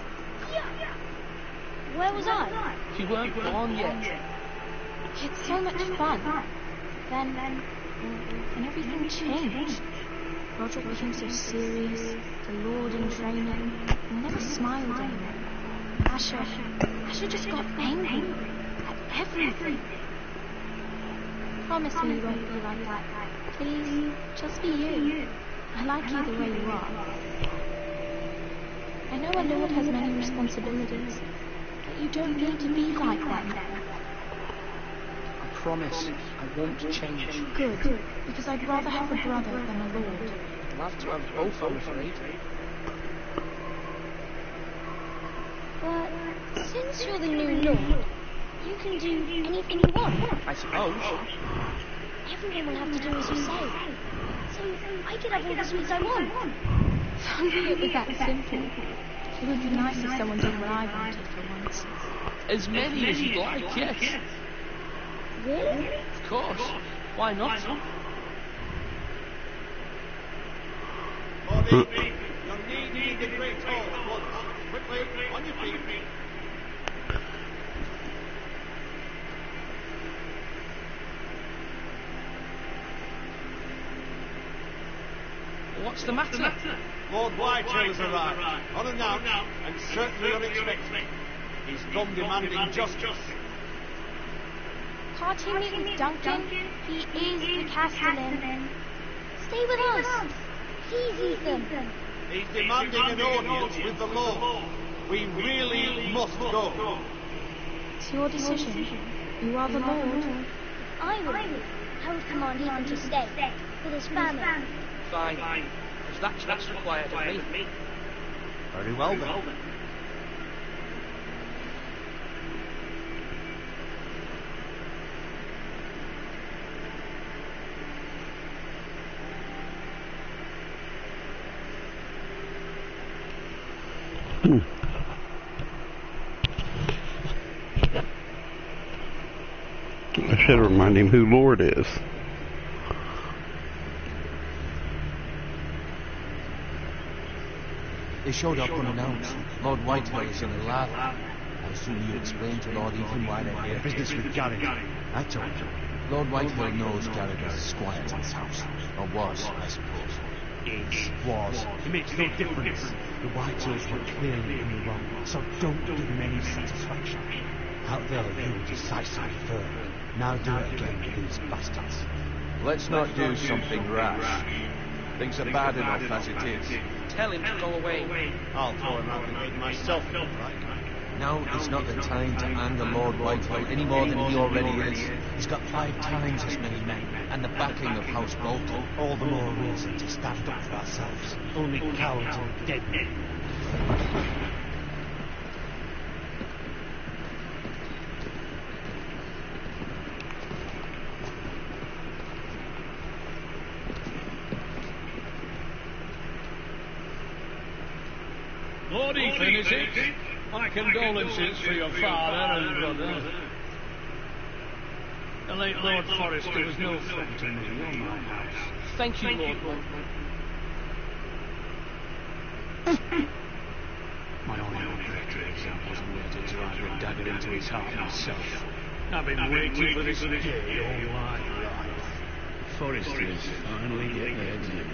[SPEAKER 9] Where was I?
[SPEAKER 8] You weren't born yet.
[SPEAKER 5] It's so much fun. Then everything changed. Roderick became so serious, the Lord in training, and never smiled anymore. Asher just got angry at everything. Promise me you won't be like that. Please, just be you. I like you the way you are. I know a lord has many responsibilities, but you don't need to be like them.
[SPEAKER 8] I promise I won't change.
[SPEAKER 5] Good, because I'd rather have a brother than a lord.
[SPEAKER 8] I'll have to have both, I'm afraid.
[SPEAKER 9] But since you're the new lord, you can do anything you want.
[SPEAKER 8] I suppose.
[SPEAKER 9] Everyone will have to do as you say. So I could have all the sweets I want.
[SPEAKER 5] If only it was that simple. It would be nice if someone did what I wanted for once.
[SPEAKER 8] As many as you'd like, yes.
[SPEAKER 9] Really?
[SPEAKER 8] Of course. Why not?
[SPEAKER 3] You'll need the great hall at once. Quickly, on your feet.
[SPEAKER 8] What's the matter?
[SPEAKER 3] Lord Whitehill has arrived, unannounced and certainly unexpected. He's come demanding justice.
[SPEAKER 5] Can't you meet with Duncan? He is the Castellan.
[SPEAKER 9] Stay with us. Please, Ethan.
[SPEAKER 3] He's demanding an audience with the Lord. We really must go.
[SPEAKER 5] It's your decision. You are the Lord.
[SPEAKER 9] I would command Ethan to stay with his family.
[SPEAKER 8] Fine. If that's what's required of me.
[SPEAKER 3] Very well then.
[SPEAKER 1] I should remind him who Lord is.
[SPEAKER 10] They showed up unannounced. Lord Whitehill is in the lab. I assume you explained to Lord Ethan why they're here.
[SPEAKER 3] Business with Garrett.
[SPEAKER 10] I told you. Lord Whitehill knows Garrett is a squire to his house. Or was, I suppose.
[SPEAKER 11] Was. It makes no difference. The Whitehills were clearly in the wrong, so don't give him any satisfaction. Out there you were decisive firm. Now do it again with these bastards.
[SPEAKER 2] Let's not do something rash. Things are bad enough as it is.
[SPEAKER 8] Tell him to go away.
[SPEAKER 3] I'll throw him out the gate myself, right?
[SPEAKER 10] Now is not the time to anger Lord Whitehill any more than he already is. He's got 5 times as many men, and the backing of House Bolton.
[SPEAKER 11] All the more reason to stand up for ourselves. Only cowards and dead men.
[SPEAKER 12] Lord Ethan, is it? My condolences for your father and brother. The late Lord Forrester was no friend to me or my house.
[SPEAKER 8] Thank you, Lord.
[SPEAKER 12] My only hope for victory examples waited till I would dagger into his heart myself. I've been waiting for this day all my life. Foresters finally get their due.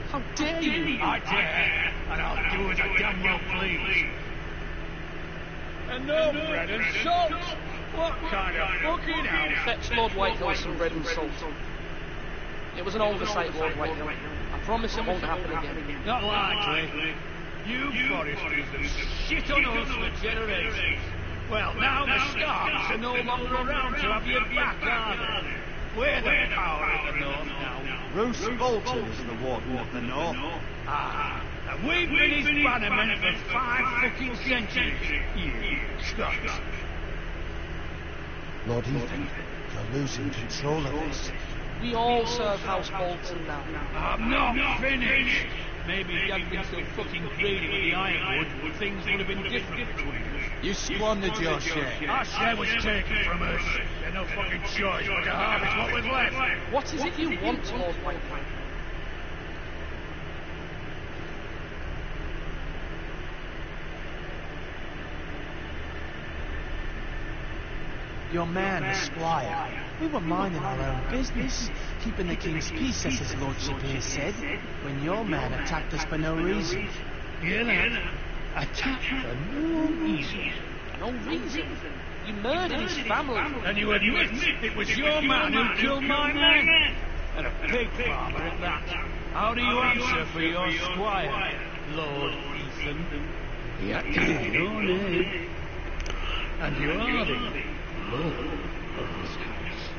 [SPEAKER 6] How dare you?
[SPEAKER 12] I dare, and I'll do as I damn well please. And no bread and salt? What kind of fucking house?
[SPEAKER 6] Fetch Lord Whitehill some bread and salt. It was an oversight, Lord Whitehill. I promise it won't happen again.
[SPEAKER 12] Not likely. You foresters have shit on us for generations. Well, now the Starks are no longer around to have your back, are they? We're the power of the North now.
[SPEAKER 11] Roose Bolton is the Warden of the North.
[SPEAKER 12] Ah, and we've been his bannermen for 5 fucking centuries. You Scots.
[SPEAKER 11] Lord Ethan, you're losing control of this.
[SPEAKER 6] We all serve House Bolton now.
[SPEAKER 12] I'm not finished. Maybe if you hadn't been so fucking greedy with the ironwood, things would have been different between us.
[SPEAKER 11] You squandered your share.
[SPEAKER 12] Our share was taken from us. We had no fucking choice but to harvest what was left.
[SPEAKER 6] What is it you want, Lord Whitehill?
[SPEAKER 11] Your man, the squire. We were minding our own business, keeping the king's peace, as his lordship here said, when your man attacked us for no reason.
[SPEAKER 12] Hear that? Attacked for no reason.
[SPEAKER 6] No reason? You murdered his family.
[SPEAKER 12] And you admit it was your man who killed my men? And a pig farmer at that. How do you answer for your squire, Lord Ethan? He acted in your name. And you are the Lord of this house.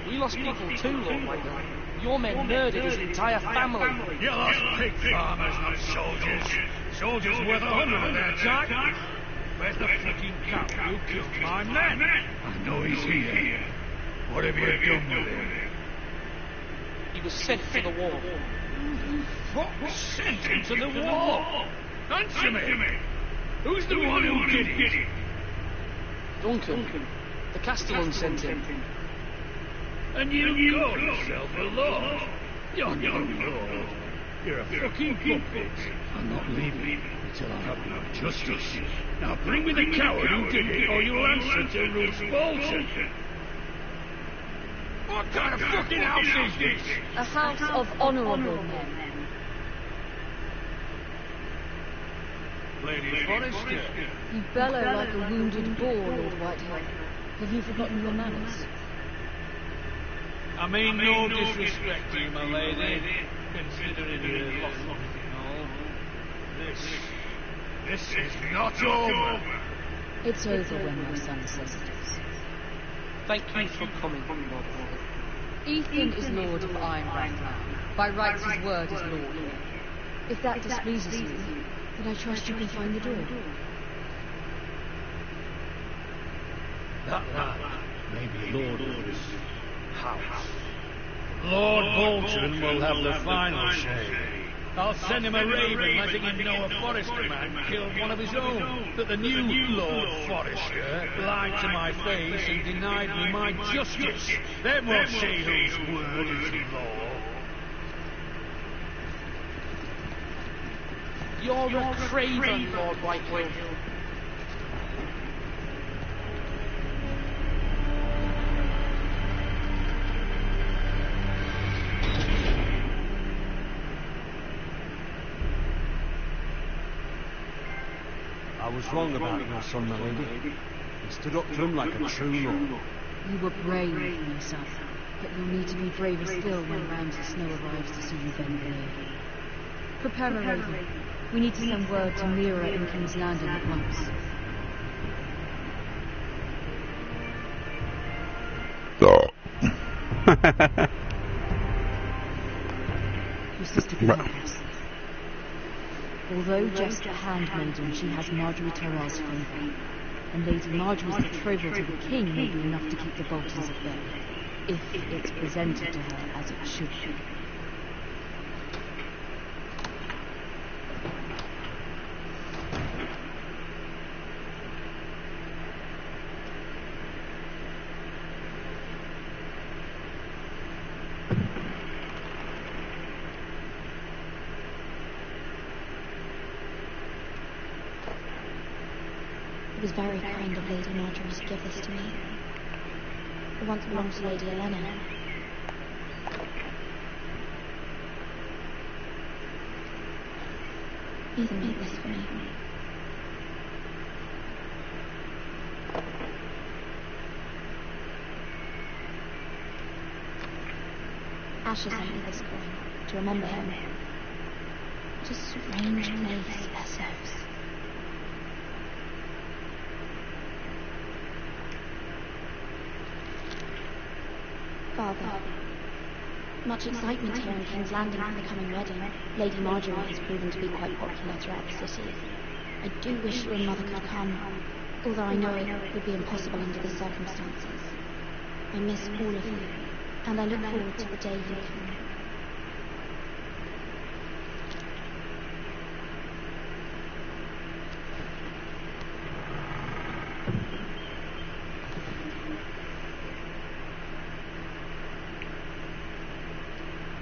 [SPEAKER 6] We lost people too, Lord Whitehill. Your men murdered his entire family.
[SPEAKER 12] You lost pig farmers, not soldiers. Soldiers worth 100 of their time. Where's the fucking coward who killed my men? I know he's here. What have you done with him?
[SPEAKER 6] He was sent to the war.
[SPEAKER 12] What? Sent him to the war? Answer me! Who's the one who did it?
[SPEAKER 6] Duncan. The Castellan sent him.
[SPEAKER 12] And you call yourself a lord? You're no lord. You're a fucking puppet. I'm not leaving until I have my justice. Now bring me the coward who did it, or you'll answer to Roose Bolton. What kind of fucking house is this?
[SPEAKER 7] A house of honourable men.
[SPEAKER 12] Lady Forrester.
[SPEAKER 7] You bellow like a wounded boar, Lord Whitehill. Have you forgotten your manners?
[SPEAKER 12] I mean no disrespect to you, my lady, considering you lost everything all. This is not over.
[SPEAKER 7] It's over when my son says it is.
[SPEAKER 6] Thank you for coming, Lord Whitehill.
[SPEAKER 7] Ethan is Lord of Ironbark now. By rights his word is law here. If that displeases you, then I trust you can find the door.
[SPEAKER 12] That lad may be Lord of this house. Lord Bolton will have the final say. I'll send him a raven letting him know a Forester man killed one of his own. That the new Lord Forester lied to my face and denied me my justice. Then we'll see whose word is law.
[SPEAKER 6] You're a craven, Lord Whitehill.
[SPEAKER 11] I was wrong about your son, my lady. He stood up to him like a true lord.
[SPEAKER 7] You were brave, my son, but you'll need to be braver still when Ramsay Snow arrives to see you bend the knee. Prepare a raven. We need to send word to Mira in King's Landing at once. Your sister cannot have sleep. Although just a handmaiden, she has Marjorie Tyrell's favour, and Lady Marjorie's betrothal to the king may be enough to keep the Boltons at bay, if it's presented to her as it should be. It was very kind of Lady Marjorie to give this to me.
[SPEAKER 5] It once belonged to Lady Elena. Please make this for me. Asher sent me this coin to remember him. What a strange place, Essos. Father, much excitement here in King's Landing for the coming wedding. Lady Marjorie has proven to be quite popular throughout the city. I do wish you and Mother could come, although I know it would be impossible under the circumstances. I miss all of you, and I look forward to the day you can.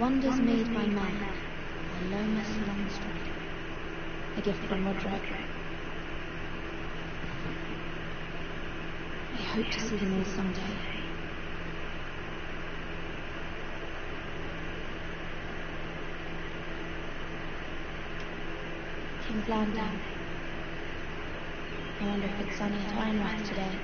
[SPEAKER 5] Wonders Made by Man, by Lomas Longstreet. A gift from Roderick. I hope to see them all someday. King's Landing. I wonder if it's sunny at Ironrath today.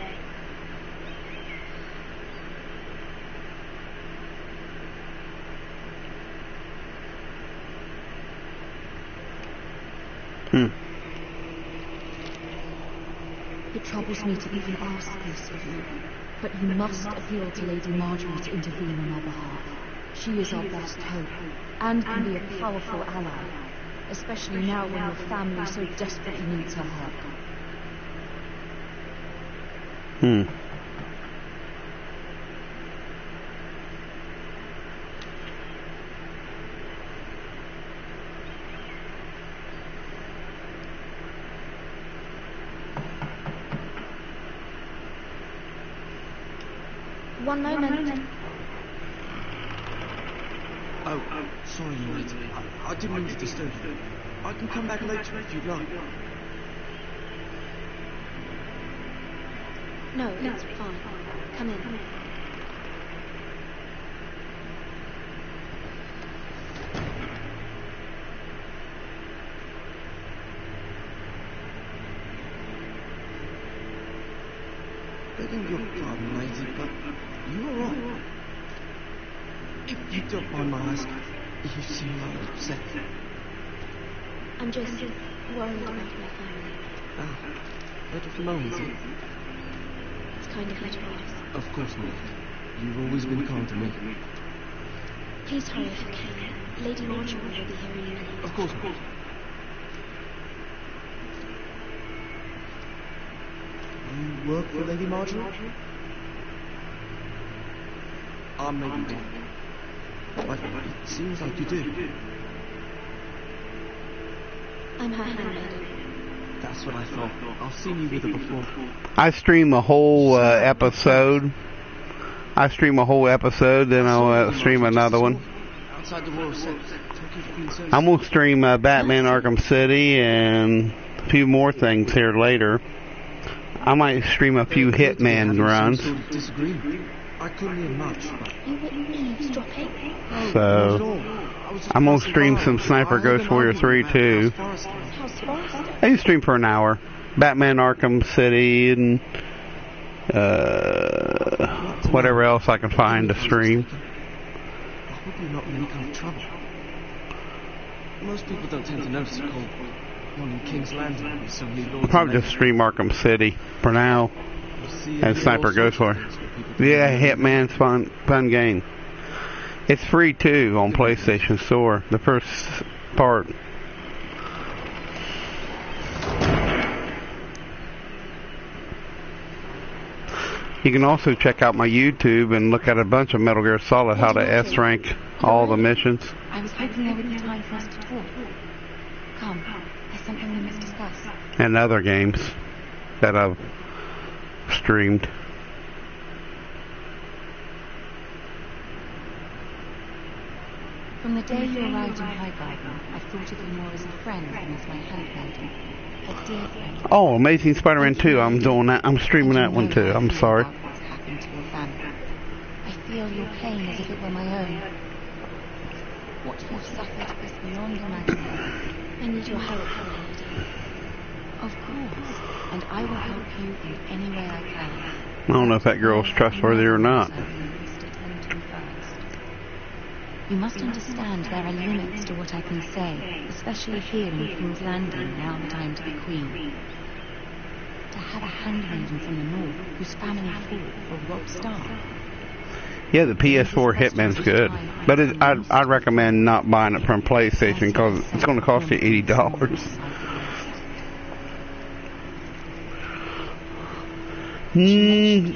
[SPEAKER 5] It troubles me to even ask this of you, but you must appeal to Lady Marjorie to intervene on our behalf. She is our best hope, and can be a powerful ally, especially now when your family so desperately needs her help. One moment.
[SPEAKER 6] Oh, sorry, Lloyd. I didn't mean to disturb you. I can come back later if you'd like.
[SPEAKER 5] No, it's fine. Come in.
[SPEAKER 6] Begging your pardon, lady, but you are wrong. If you don't mind my asking, you seem rather upset.
[SPEAKER 5] I'm just worried about my family.
[SPEAKER 6] Ah, better from home, is it?
[SPEAKER 5] It's kind of you to ask.
[SPEAKER 6] Of course not. You've always been kind to me.
[SPEAKER 5] Please hurry if you can. Lady Marjorie will be here in a minute.
[SPEAKER 6] Of course not. You work for Lady Marjorie? I may be wrong, but it seems like you do.
[SPEAKER 5] I'm her handmaid.
[SPEAKER 6] That's what I thought. I've seen you with her before.
[SPEAKER 1] I stream a whole episode. Then I'll stream another one.
[SPEAKER 6] Outside the royal set,
[SPEAKER 1] I'm going to stream Batman Arkham City and a few more things here later. I might stream a few Hitman runs.
[SPEAKER 6] I couldn't hear much.
[SPEAKER 5] You were eavesdropping?
[SPEAKER 1] So, I'm going to stream some Sniper Ghost Warrior 3 too.
[SPEAKER 5] How's Forrester?
[SPEAKER 1] I can stream for an hour. Batman Arkham City and whatever else I can find to stream.
[SPEAKER 6] I hope you're not in any kind of trouble. Most people don't tend to notice a cold one in King's Landing with so many lords.
[SPEAKER 1] Probably just stream Arkham City for now. And Sniper Ghost Warrior. Yeah, Hitman's fun game. It's free too on PlayStation Store. The first part. You can also check out my YouTube and look at a bunch of Metal Gear Solid, how to S-rank all the missions.
[SPEAKER 5] I was hoping there would be time for us to talk. Come, there's something we must discuss.
[SPEAKER 1] And other games that I've streamed.
[SPEAKER 7] From the day you arrived in Highgarden, I've thought of you more as a friend than as my handmaiden. A dear friend.
[SPEAKER 1] Oh, Amazing Spider-Man 2, I'm doing that. I'm streaming that one too. I'm sorry.
[SPEAKER 7] What's happened to your family. feel your pain as if it were my own. What you've suffered is beyond imagining.
[SPEAKER 5] I need your help, my lady.
[SPEAKER 7] Of course, and I will help you in any way I can.
[SPEAKER 1] I don't know if that girl's trustworthy or not.
[SPEAKER 7] You must understand there are limits to what I can say, especially here in King's Landing, now that I am to be queen. To have a handmaiden from the north whose family fought for Robb Stark.
[SPEAKER 1] Yeah, the PS4 Hitman's good, but I'd recommend not buying it from PlayStation because it's going to cost you $80.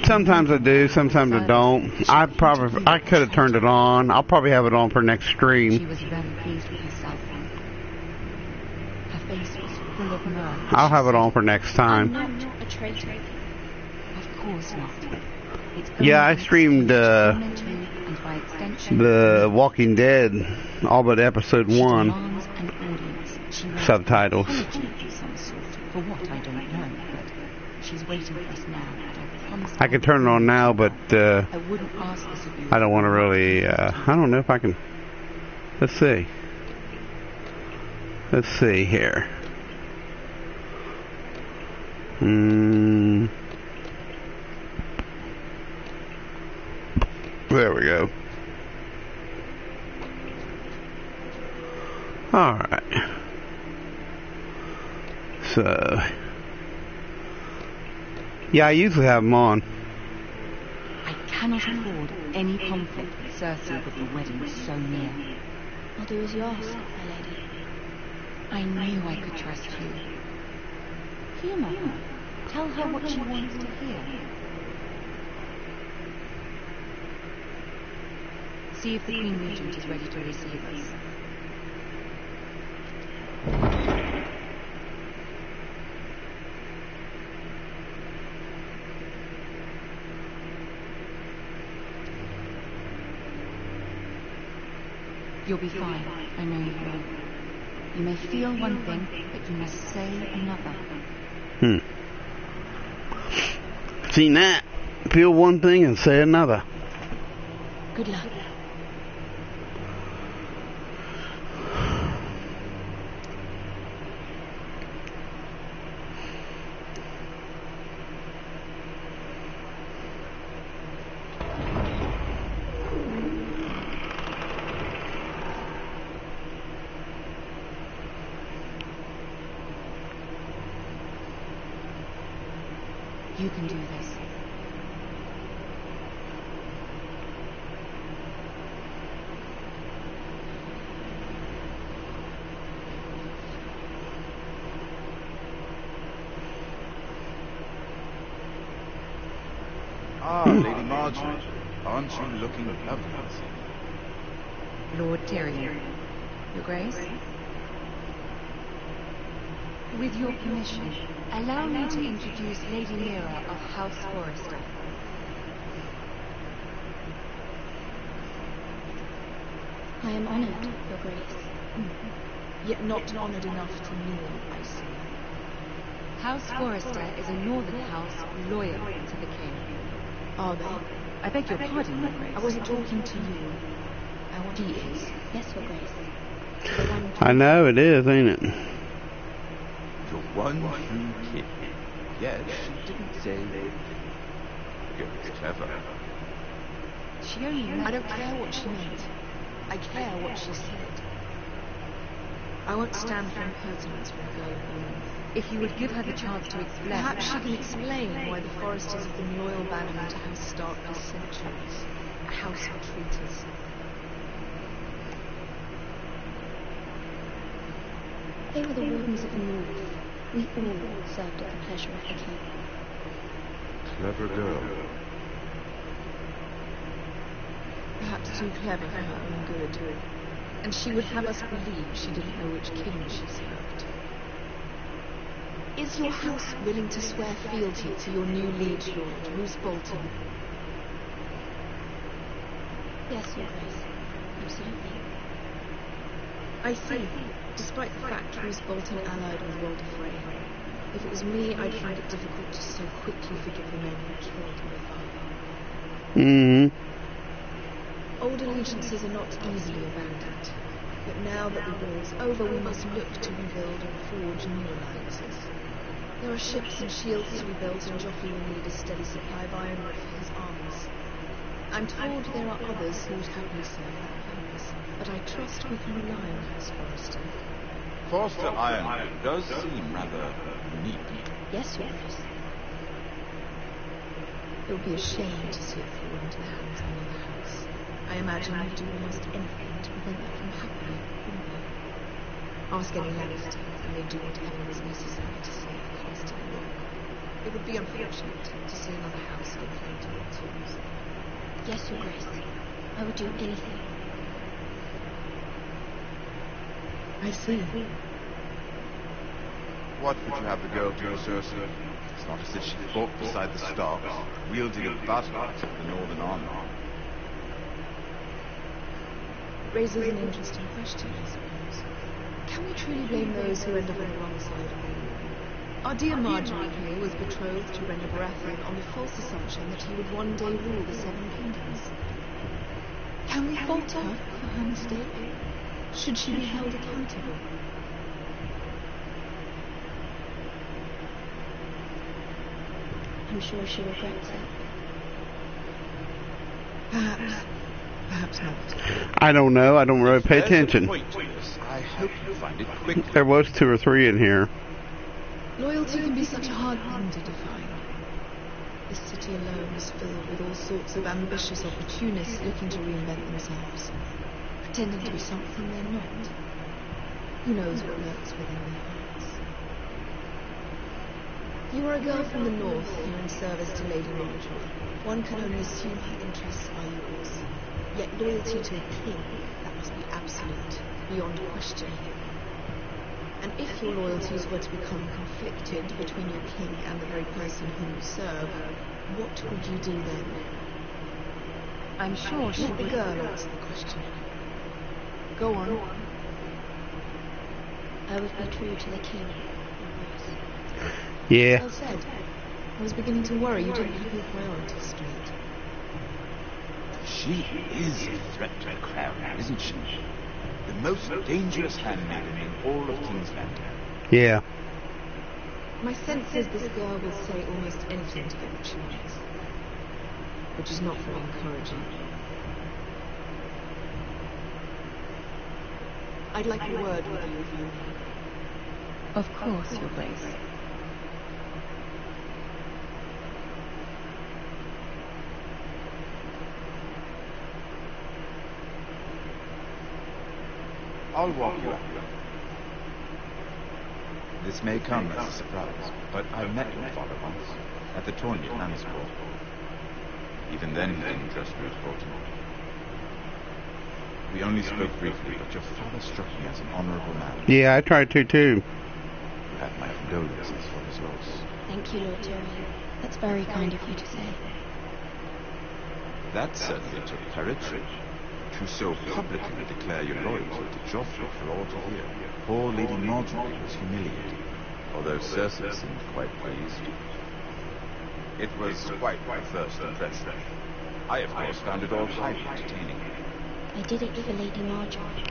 [SPEAKER 1] Sometimes I do, sometimes I don't. I could have turned it on. I'll probably have it on for next stream.
[SPEAKER 7] She was very pleased with herself. Her face was full of mirth.
[SPEAKER 1] I'll have it on for next time.
[SPEAKER 5] I'm not a traitor.
[SPEAKER 7] Of course not.
[SPEAKER 1] Yeah, I streamed The Walking Dead, all but episode 1, subtitles.
[SPEAKER 7] For what, I don't know, but she's waiting for us now.
[SPEAKER 1] I can turn it on now, but
[SPEAKER 7] I wouldn't ask this of you.
[SPEAKER 1] I don't want to really, I don't know if I can. Let's see. Let's see here. There we go. Alright. So. Yeah, I usually have them on.
[SPEAKER 7] I cannot afford any conflict with Cersei with the wedding so near.
[SPEAKER 5] I'll do as you ask, my lady.
[SPEAKER 7] I knew I could trust you. Humour her. Tell her what she wants to hear. See if the Queen Regent is ready to receive us. You'll be fine. I know you will. You may feel one thing, but you must say another.
[SPEAKER 1] Seen that? Feel one thing and say another.
[SPEAKER 7] Good luck. You can do this.
[SPEAKER 13] Ah, Lady Margaery, aren't you looking lovely?
[SPEAKER 7] Lord Tyrion. Your Grace? With your permission, allow me to introduce Lady Lyra of House Forrester.
[SPEAKER 5] I am honoured, Your Grace.
[SPEAKER 7] Yet not honoured enough to kneel, I see. House Forrester is a northern house loyal to the king.
[SPEAKER 5] Are they?
[SPEAKER 7] I beg your pardon, Your Grace.
[SPEAKER 5] I wasn't talking to you.
[SPEAKER 7] I want he is.
[SPEAKER 5] Yes, Your Grace. The one
[SPEAKER 1] I know it is, ain't it?
[SPEAKER 13] The one true king. Yes, she didn't say. You're clever.
[SPEAKER 7] She only meant...
[SPEAKER 14] I don't care what she meant. I care what she said. I won't stand for impertinence from a girl of woman.
[SPEAKER 7] If you would give her the chance to explain...
[SPEAKER 14] Perhaps she can explain why the Forresters have been loyal bannermen to House Stark for centuries. A house of traitors.
[SPEAKER 5] They were the wardens of the north. We all served at the pleasure of the king.
[SPEAKER 13] Clever girl.
[SPEAKER 14] Perhaps too clever for her own good. And she would have us believe she didn't know which king she served. Is your house willing to swear fealty to your new liege lord, Roose Bolton?
[SPEAKER 5] Yes, Your Grace. Absolutely.
[SPEAKER 14] I see. Despite the fact Roose Bolton allied with Walder Frey. If it was me, I'd find it difficult to so quickly forgive the men who killed my father. Old allegiances are not easily abandoned. But now that the war's over, we must look to rebuild and forge new alliances. There are ships and shields to be built, and Joffrey will need a steady supply of ironwood for his armies. I'm told there are others who would happily serve that purpose, but I trust we can rely on House Forrester.
[SPEAKER 13] Forrester Ironwood does seem rather unique.
[SPEAKER 14] Yes, Your Grace. It would be a shame to see it fall into the hands of another house. I imagine you'd do almost anything to prevent that from happening, wouldn't you? Ask any Lannister, and they'd do whatever was necessary to save the constant war. It would be unfortunate to see another house lay claim to your tombs.
[SPEAKER 9] Yes, Your Grace. I would do anything.
[SPEAKER 14] I see.
[SPEAKER 13] What would you have the girl do, Cersei? It's not as if she fought beside the Starks, wielding a battle axe of the Northern Army.
[SPEAKER 14] It raises an interesting question, I suppose. Can we truly blame those who end up on the wrong side of the war? Our dear Marjorie here was betrothed to Rhaenyra Baratheon on the false assumption that he would one day rule the Seven Kingdoms. Can we fault her for her mistake? Should she be held accountable?
[SPEAKER 9] I'm sure she regrets it.
[SPEAKER 14] Perhaps not.
[SPEAKER 1] I don't know. I don't really pay attention.
[SPEAKER 13] I hope you find it quickly.
[SPEAKER 1] There was 2 or 3 in here.
[SPEAKER 14] Loyalty can be such a hard thing to define. This city alone is filled with all sorts of ambitious opportunists looking to reinvent themselves, pretending to be something they're not. Who knows what lurks within their hearts? You are a girl from the north, here in service to Lady Marjorie. One can only assume her interests are yours. Yet loyalty to a king, that must be absolute, beyond question. And if your loyalties were to become conflicted between your king and the very person whom you serve, what would you do then?
[SPEAKER 7] I'm sure she
[SPEAKER 14] Let the
[SPEAKER 7] would...
[SPEAKER 14] girl answer the question. Go on.
[SPEAKER 9] I would be true to the king.
[SPEAKER 1] Yeah.
[SPEAKER 14] Well said. I was beginning to worry you didn't have your priorities straight.
[SPEAKER 13] She is a threat to the crown, isn't she? The most dangerous handmaiden in all of King's Landing.
[SPEAKER 1] Yeah.
[SPEAKER 14] My sense is this girl will say almost anything to get what she wants. Which is not very encouraging. I'd like a word with you if you may.
[SPEAKER 7] Of course, Your Grace.
[SPEAKER 13] I'll walk you up. This may come as a surprise, but I met your father once, at the tourney at Lannisport. Even then he didn't trust me as Baltimore. We only spoke briefly, but your father struck me as an honorable man.
[SPEAKER 1] Yeah, I tried to too.
[SPEAKER 13] You have my condolences for his loss.
[SPEAKER 9] Thank you, Lord Tyrion. That's very kind of you to say.
[SPEAKER 13] That certainly took courage. To so publicly declare your loyalty to Joffrey for all to hear. Poor Lady Marjorie was humiliated, although Cersei seemed quite pleased. It was quite my first impression. I, of course, found it all highly entertaining.
[SPEAKER 9] I did it for Lady Marjorie.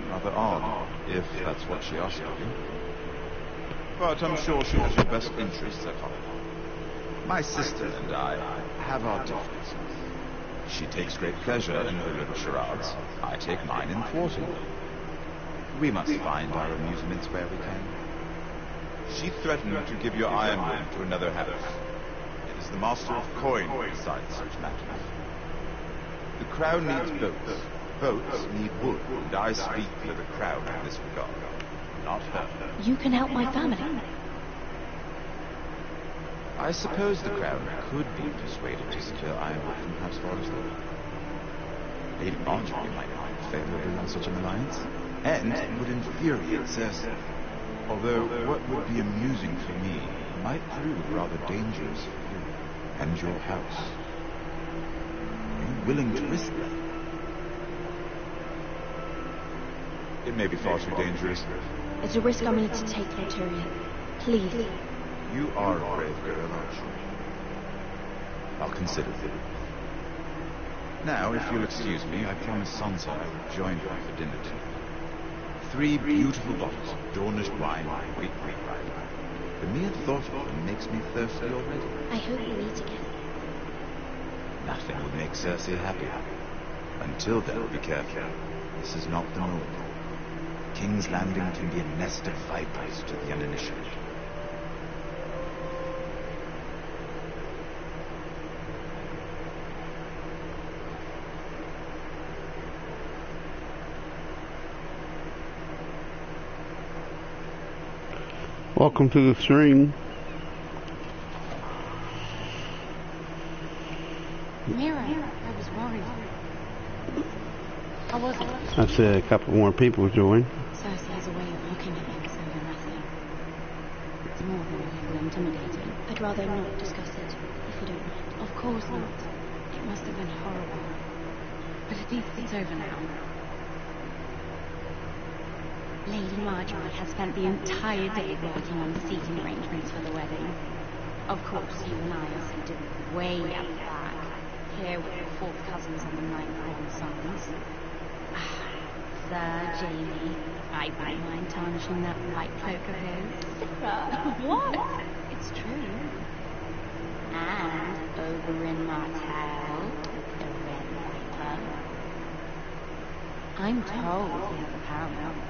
[SPEAKER 13] Rather odd, if that's what she asked of you. But I'm sure she has your best interests at heart. My sister and I have our differences. She takes great pleasure in her little charades. I take mine in thwarting them. We must find our amusements where we can. She threatened to give your ironwood to another house. It is the master of coin who decides such matters. The crown needs boats. Boats need wood, and I speak for the crown in this regard, not her.
[SPEAKER 9] You can help my family.
[SPEAKER 13] I suppose the crown could be persuaded to secure ironwood from House Forrester. Lady Marjorie might find favorable on such an alliance, and would infuriate Cersei. Although what would be amusing for me might prove rather dangerous for you and your house. Are you willing to risk that? It may be far too dangerous.
[SPEAKER 9] It's a risk I'm willing to take, Lord Tyrion. Please.
[SPEAKER 13] You are a brave girl, aren't you? I'll consider it. Now, if you'll excuse me, I promised Sansa I would join her for dinner tonight. 3 beautiful bottles of Dornish wine wait for me. The mere thought of them makes me thirsty already.
[SPEAKER 9] I hope we meet again.
[SPEAKER 13] Nothing would make Cersei happier. Until then, be careful. This is not the moment. King's Landing can be a nest of vipers to the uninitiated.
[SPEAKER 1] Welcome to the stream.
[SPEAKER 7] Mira, I was worried. How was it?
[SPEAKER 1] I see a couple more people join.
[SPEAKER 7] Cersei has a way of looking at things over nothing. It's more than a little intimidating.
[SPEAKER 9] I'd rather not discuss it, if you don't mind.
[SPEAKER 7] Of course not. It must have been horrible. But at least it's over now. Lady Marjorie has spent the entire day working on seating arrangements for the wedding. Of course, you and I are seated way up back, here with your 4th cousins on the 9th heaven sons. Sir Jamie, I wouldn't mind tarnishing that white cloak of his. Sarah, what? It's true. And Oberyn Martell, the Red Viper. I'm told he has a paramount,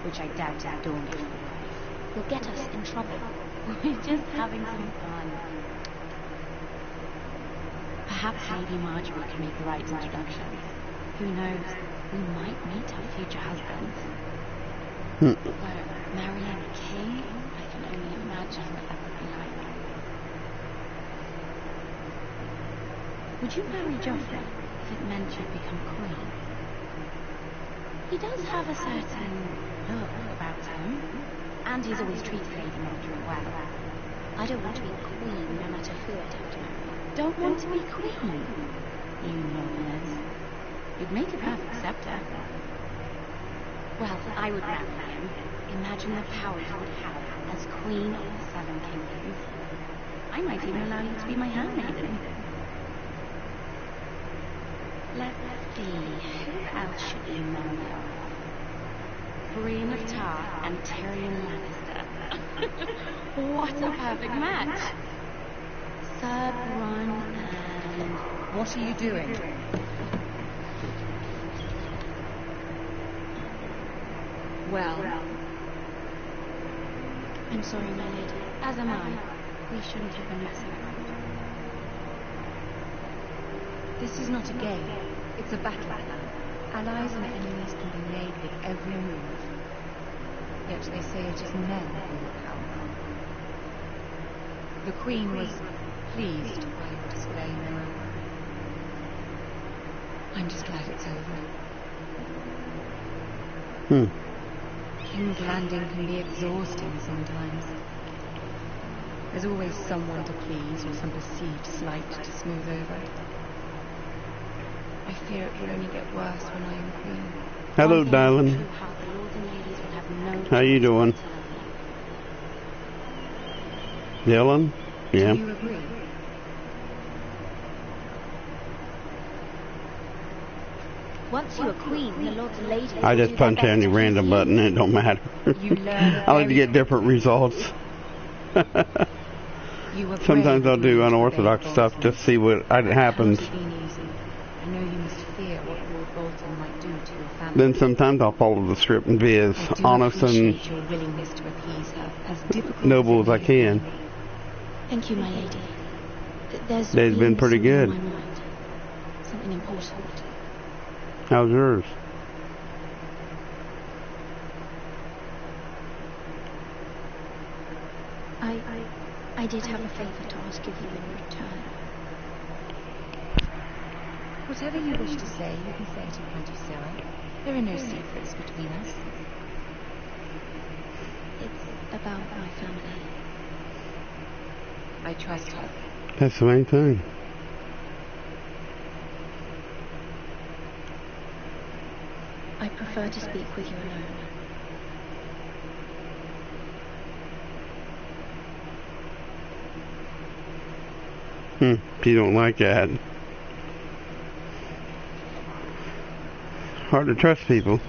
[SPEAKER 7] which I doubt is Dornish.
[SPEAKER 9] Will get us in trouble.
[SPEAKER 7] We're just having some fun. Perhaps Lady Marjorie can make the right introductions. Who knows? We might meet our future husbands. But marrying a king? I can only imagine what that would be like. Would you marry Joffrey if it meant you'd become queen? He does have a certain look about him, and he's always treated Lady Marjorie well.
[SPEAKER 9] I don't want to be queen, no matter who I'd have to marry.
[SPEAKER 7] Don't want to be queen? You northerners. You'd make a perfect scepter. Well, I would marry him. Imagine the power you would have as queen of the 7 kingdoms. I might even allow you to be my handmaiden. Let's see, who else should you marry off? Brienne of Tarth and Tyrion Lannister. What a perfect match! Sir Bronn and... What are you doing? Well...
[SPEAKER 9] I'm sorry, my lady.
[SPEAKER 7] As am I. We shouldn't have been messing around. This is not a game. It's a battle plan. Allies and enemies can be made with every move. Yet they say it is men who will power. The Queen was pleased by your display, Mira. I'm just glad it's over. King's Landing can be exhausting sometimes. There's always someone to please or some perceived slight to smooth over. I fear it will only get worse when I am queen.
[SPEAKER 1] Hello, darling. How you doing? Dylan? Yeah.
[SPEAKER 7] Do you agree?
[SPEAKER 9] Once you are queen, the lords and ladies...
[SPEAKER 1] I just punch any random button, it don't matter. I like to get different results. Sometimes I'll do unorthodox stuff just to see what happens.
[SPEAKER 7] I know you must fear what Lord Bolton might do to your family.
[SPEAKER 1] Then sometimes I'll follow the script and be as honest and
[SPEAKER 7] your willingness to appease her, as difficult
[SPEAKER 1] noble as I can.
[SPEAKER 9] Thank you, my lady. There's
[SPEAKER 1] been pretty good.
[SPEAKER 9] On my mind. Something important.
[SPEAKER 1] How's yours?
[SPEAKER 9] I did have a favor to ask of you in return.
[SPEAKER 7] Whatever you wish to say, you can say it in front of Sarah. There are no secrets between us.
[SPEAKER 9] It's about my family.
[SPEAKER 7] I trust her.
[SPEAKER 1] That's the main thing.
[SPEAKER 9] I prefer to speak with you alone.
[SPEAKER 1] You don't like that. Hard to trust people.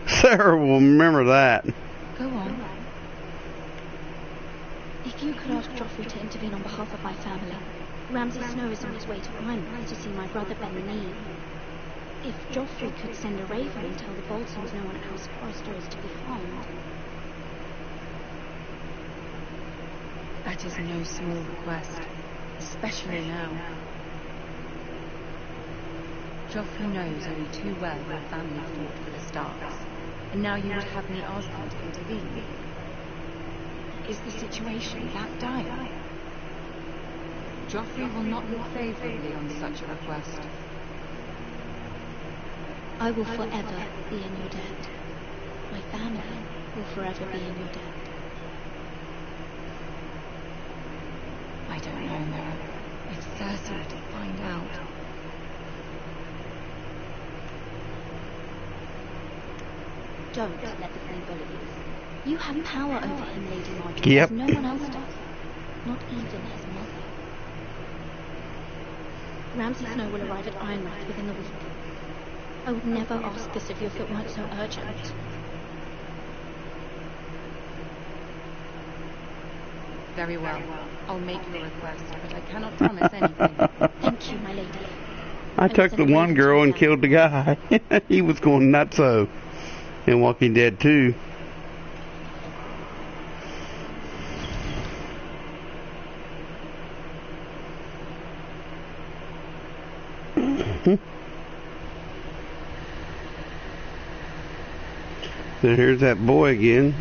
[SPEAKER 1] Sarah will remember that.
[SPEAKER 5] Go on. If you could ask Joffrey to intervene on behalf of my family, Ramsay Snow is on his way to Ironrath to see my brother Ben Reneen. If Joffrey could send a raven and tell the Boltons no one at House Forrester is to be found.
[SPEAKER 7] That is no small request, especially now. Joffrey knows only too well your family fought for the Starks, and now you would have me ask him to intervene. Is the situation that dire? Joffrey will not look favourably on such a request.
[SPEAKER 5] I will forever be in your debt. My family will forever be in your debt.
[SPEAKER 7] I don't know, Mira. It's Cersei to find out.
[SPEAKER 5] Don't let the Queen bully you. You have power over him, Lady Margaery,
[SPEAKER 1] Yep.
[SPEAKER 5] as no one else does. Not even his mother. Ramsay Snow will arrive at Ironrath within the week. I would never ask this of you if it weren't so urgent.
[SPEAKER 7] Very well. I'll make your request, but I cannot promise anything.
[SPEAKER 5] Thank you, my lady.
[SPEAKER 1] I took the one girl and killed the guy. He was going nutso in Walking Dead 2. So here's that boy again.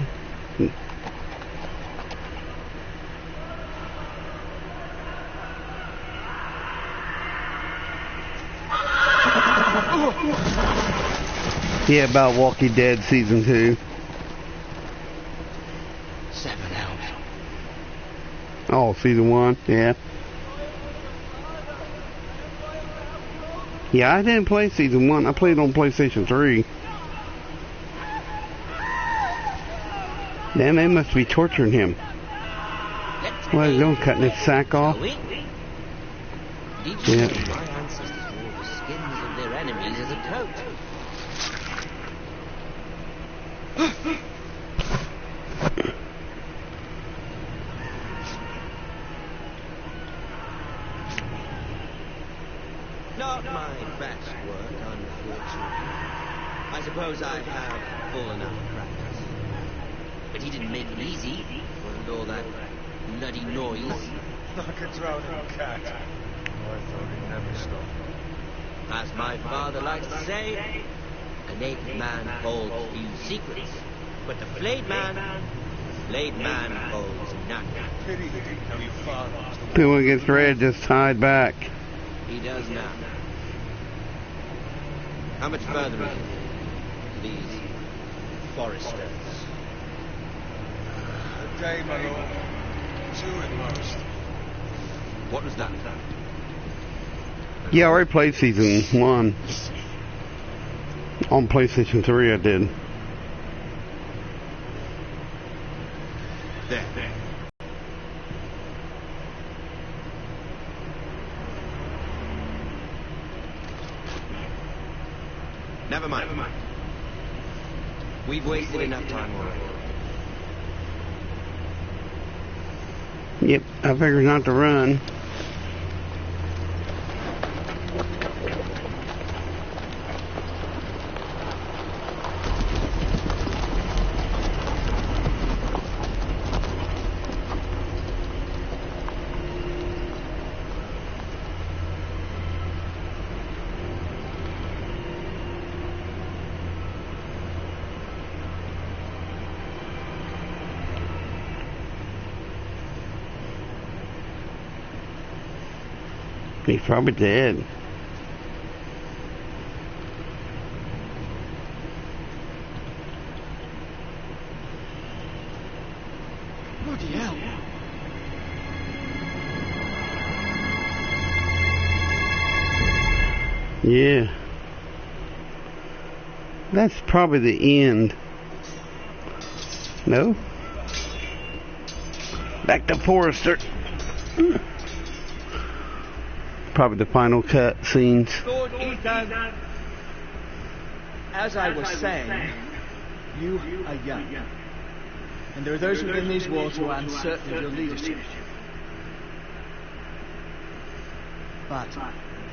[SPEAKER 1] Yeah, about Walking Dead Season 2.
[SPEAKER 6] 7 hours.
[SPEAKER 1] Oh, Season 1, yeah. Yeah, I didn't play Season 1. I played on PlayStation 3. Damn, they must be torturing him. What are they doing, cutting his sack off?
[SPEAKER 6] Did you
[SPEAKER 1] Yeah.
[SPEAKER 6] know my ancestors wore the skins of their enemies as a coat? Not my best work, unfortunately. I suppose I have full enough practice. But he didn't make it easy. Wasn't all that bloody noise.
[SPEAKER 10] Like a drowning cat. I thought he'd never stop.
[SPEAKER 6] As my father likes to say, a naked man holds few secrets, but the flayed man holds none.
[SPEAKER 10] Pity he didn't know your father was the
[SPEAKER 1] People against red just tied back.
[SPEAKER 6] He does now. How much further is it? These foresters.
[SPEAKER 10] A day, my lord. 2 at most.
[SPEAKER 6] What was that?
[SPEAKER 1] Yeah, I already played Season 1. On PlayStation 3 I did.
[SPEAKER 6] There. Never mind. We've wasted enough time already.
[SPEAKER 1] Yep, I figured not to run. He's probably dead.
[SPEAKER 6] Bloody hell.
[SPEAKER 1] Yeah. That's probably the end. No? Back to Forrester. Probably the final cut scenes.
[SPEAKER 10] Lord Ethan.
[SPEAKER 6] As I was saying, you are young. And there are those within these walls who are uncertain of your leadership. But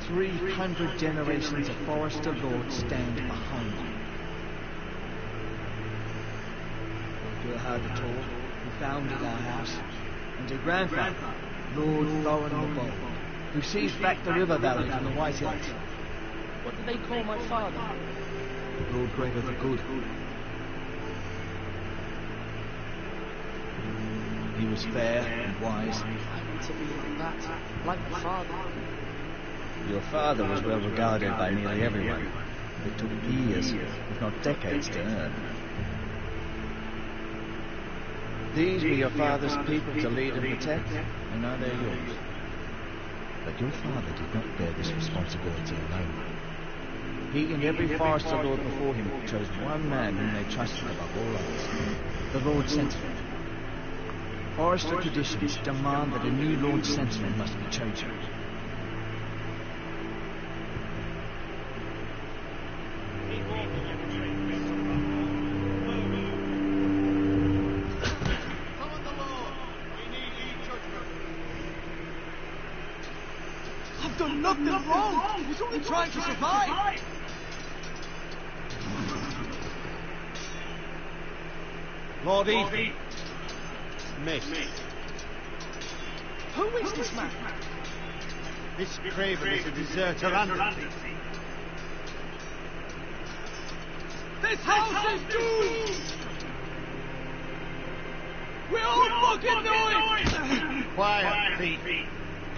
[SPEAKER 6] 300 generations of Forester Lords stand behind you. Lord Gerhard the Tall, who founded our house, and your grandfather, Lord Thorin the Bold, who seized back the river valley from the White Hills.
[SPEAKER 8] What did they call my father?
[SPEAKER 6] Lord Gregor the Good. He was fair and wise.
[SPEAKER 8] I want to be like that, like my father.
[SPEAKER 6] Your father was well regarded by nearly everyone. It took years, if not decades, to earn. These were your father's people to lead and protect, and now they're yours. But your father did not bear this responsibility alone. He and every Forester Lord before him chose one man whom they trusted above all others, the Lord Sentinel. Forester traditions demand that a new Lord Sentinel must be chosen.
[SPEAKER 3] I've done nothing wrong. He's only trying to survive.
[SPEAKER 11] Lord Ethan. Miss.
[SPEAKER 3] Who is this man?
[SPEAKER 11] This Craven is a deserter and a thief.
[SPEAKER 3] This house is doomed! We all fucking know it!
[SPEAKER 11] Quiet, thief.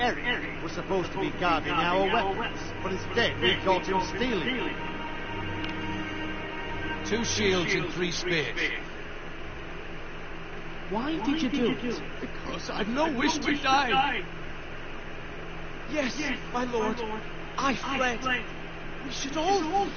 [SPEAKER 11] Eric was supposed to be guarding our weapons, but instead we caught him stealing.
[SPEAKER 10] 2 shields and 3 spears.
[SPEAKER 3] Why did you do it? Because I've no wish to die. Yes, my lord, I fled. We should all...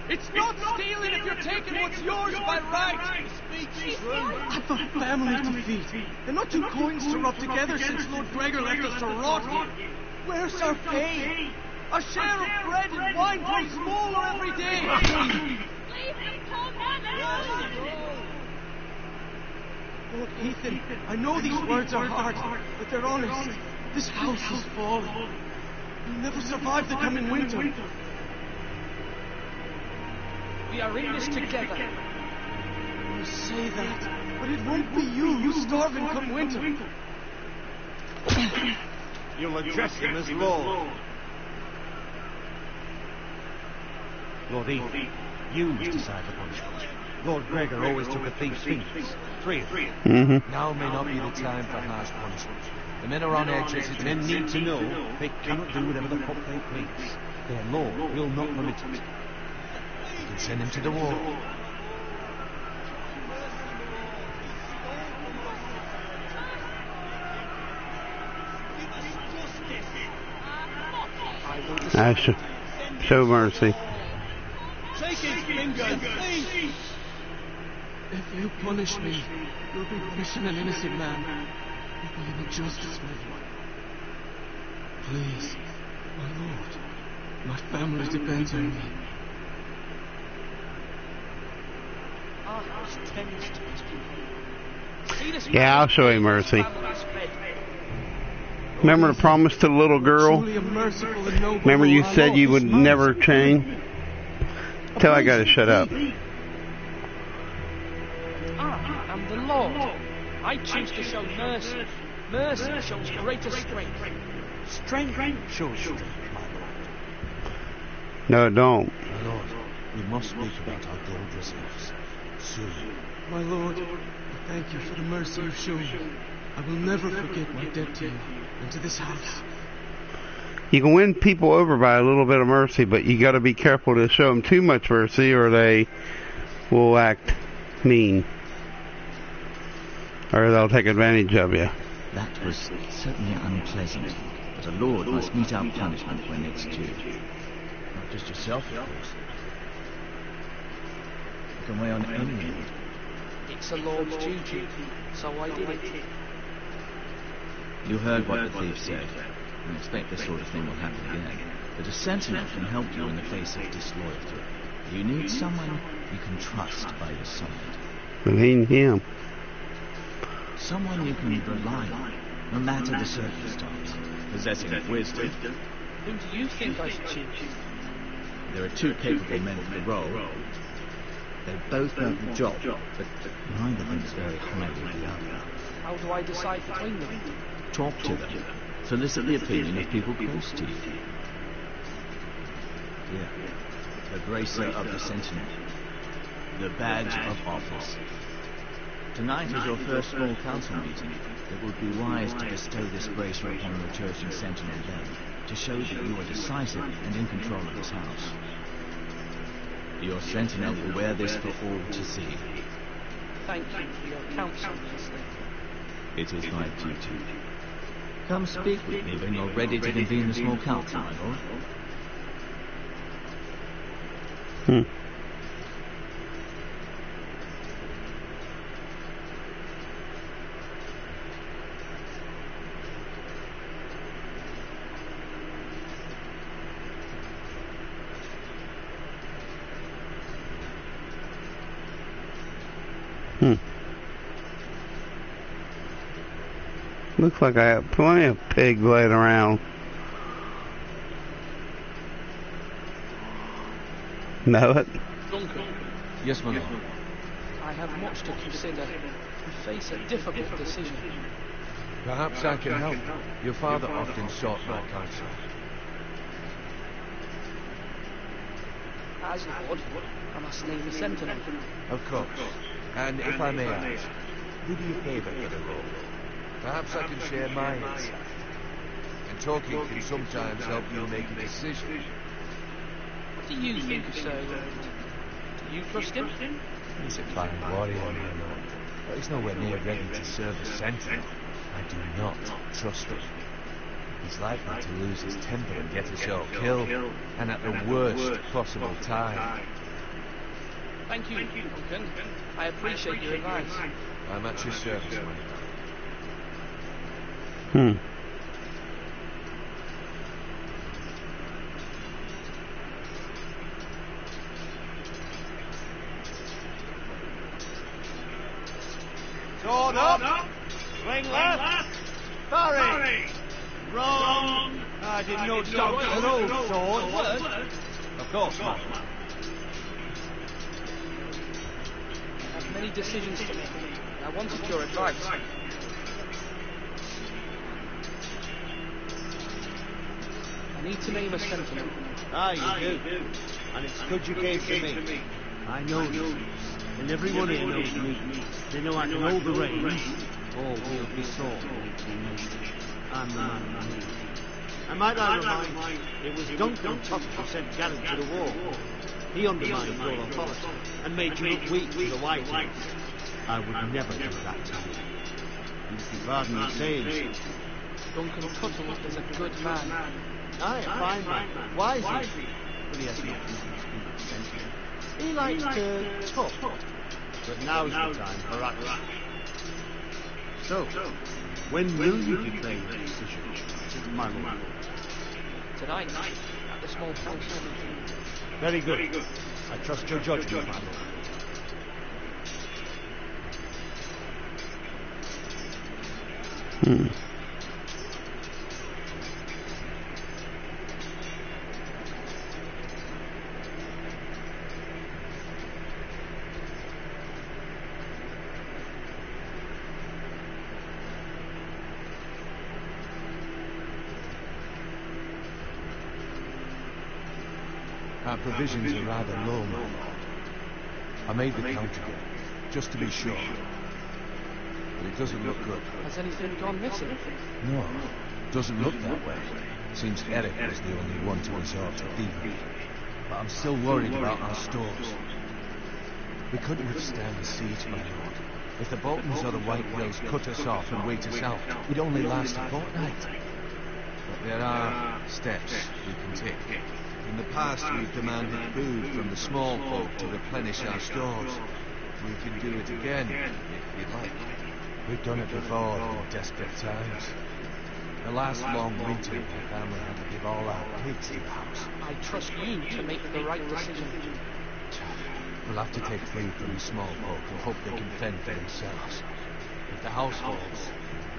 [SPEAKER 3] It's not stealing if you're taking what's yours by right. Speak true. I've a family to feed, and not 2 coins to rub together since Lord Gregor left us to rot here. Where's our pay? Our share of bread and wine grows smaller every day.
[SPEAKER 9] Leave me, Tom,
[SPEAKER 3] Lord Ethan, I know these words are hard, but they're honest. This house has fallen. We'll never survive the coming winter.
[SPEAKER 8] We are in this together.
[SPEAKER 3] You say that, but it won't be you starving come winter.
[SPEAKER 11] You'll address him as Lord. Lord Ethan, you must decide the punishment. Lord Gregor always took a thief's fingers. 3 of them.
[SPEAKER 10] Now may not be the time for harsh punishment. The men are on edge as it
[SPEAKER 11] Men
[SPEAKER 10] is.
[SPEAKER 11] need to know they cannot do whatever the fuck they please. Their Lord will not permit it.
[SPEAKER 10] You can send him to the wall.
[SPEAKER 1] Show mercy.
[SPEAKER 3] Take his fingers, please. If you punish me, you'll be punishing an innocent man. You'll be an injustice, my lord. Please, my lord. My family depends on me.
[SPEAKER 8] Our house tends to his people. See this
[SPEAKER 1] Yeah, I'll show you mercy. Remember the promise to the little girl? Remember you said you would never change? Tell I gotta shut up.
[SPEAKER 8] I am the Lord. I choose to show mercy. Mercy shows greater strength.
[SPEAKER 11] Strength shows strength, my lord.
[SPEAKER 1] No, don't.
[SPEAKER 11] My lord, we must speak about our gorgeous house soon.
[SPEAKER 3] My lord, I thank you for the mercy you've shown. I will never forget my debt to you and to this house.
[SPEAKER 1] You can win people over by a little bit of mercy, but you gotta be careful to show them too much mercy or they will act mean. Or they'll take advantage of you.
[SPEAKER 6] That was certainly unpleasant, but a lord must meet our punishment when it's due. Not just yourself, of course. You can weigh on any lord.
[SPEAKER 8] It's a Lord's duty, so I did it.
[SPEAKER 6] You heard what the thief said. I expect this sort of thing will happen again. But a sentinel can help you in the face of disloyalty. You need someone you can trust by your side.
[SPEAKER 1] I mean him.
[SPEAKER 6] Someone you can rely on, no matter the circumstance, possessing wisdom.
[SPEAKER 8] Who do you think I should choose?
[SPEAKER 6] There are two capable men for the role. They both know the job, but neither thinks very highly of the other.
[SPEAKER 8] How do I decide between them?
[SPEAKER 6] Talk to them. Solicit the opinion of people close to you. Here, the bracer of the Sentinel. The badge of office. Tonight is your first small council meeting. It would be wise to bestow this bracer upon your chosen Sentinel then, to show that you are decisive and in control of this house. Your Sentinel will wear this for all to see.
[SPEAKER 8] Thank you for your counsel, Master.
[SPEAKER 6] It is my duty. Come speak with me when you're ready to convene the small council, my lord.
[SPEAKER 1] Looks like I have plenty of pigs laying around. Know it?
[SPEAKER 8] Duncan.
[SPEAKER 6] Yes, my lord.
[SPEAKER 8] I have much to consider and face a difficult decision.
[SPEAKER 12] Perhaps I can help. Your father often sought my counsel.
[SPEAKER 8] As Lord, I must name the Sentinel.
[SPEAKER 12] Of course. And if I may ask, who do you favour for the role? Perhaps I can share my insight. And talking can sometimes help you make a decision.
[SPEAKER 8] What do you think of Sir Roland? Do you trust him?
[SPEAKER 12] He's a fine warrior, my lord, but he's nowhere near ready to serve as Sentinel. I do not trust him. He's likely to lose his temper and get us all killed, and at the worst possible time.
[SPEAKER 8] Thank you, Duncan. I appreciate your advice.
[SPEAKER 12] I'm at your service, my lord.
[SPEAKER 3] Sword up! Swing left! Parry! Wrong! I didn't know dogs had old swords. Of course not.
[SPEAKER 8] I have many decisions to make. I wanted your advice. I need to name a Sentinel.
[SPEAKER 3] Ah, you do. And it's good you came to me. I know you. And everyone here knows me. They know I can hold the reins. All will be sought in 1880. I'm the man. And might I remind, it was Duncan Totten who sent Garrett to the war. He undermined your authority and made you look weak to the White House. I would never do that to you. If you pardon me saying so.
[SPEAKER 8] Duncan Tuttle is a good man.
[SPEAKER 3] Aye, a fine man. Wise is he? But he has not much sense. He likes to talk. But now's the time for action. So, when will you declare your decision, my lord?
[SPEAKER 8] Tonight, at the small council meeting.
[SPEAKER 3] Very good. I trust your judgment, my lord.
[SPEAKER 12] Our provisions are rather low, my lord. I made the count again, just to be sure. But it doesn't look good.
[SPEAKER 8] Has anything gone missing?
[SPEAKER 12] No, doesn't look that way. Seems Eric was the only one to resort to thievery. But I'm still worried about our stores. We couldn't withstand the siege, my lord. If the Boltons or the White Hills cut us off and wait us out, we'd only last a fortnight. But there are steps we can take.
[SPEAKER 10] In the past, we've demanded food from the small folk to replenish our stores. We can do it again, if you'd like.
[SPEAKER 12] We've done it before in desperate times. The last long winter, my family had to give all our pigs to the house.
[SPEAKER 8] I trust you to make the right decision.
[SPEAKER 10] will have to take leave from the small folk and hope they can fend for themselves. If the house falls,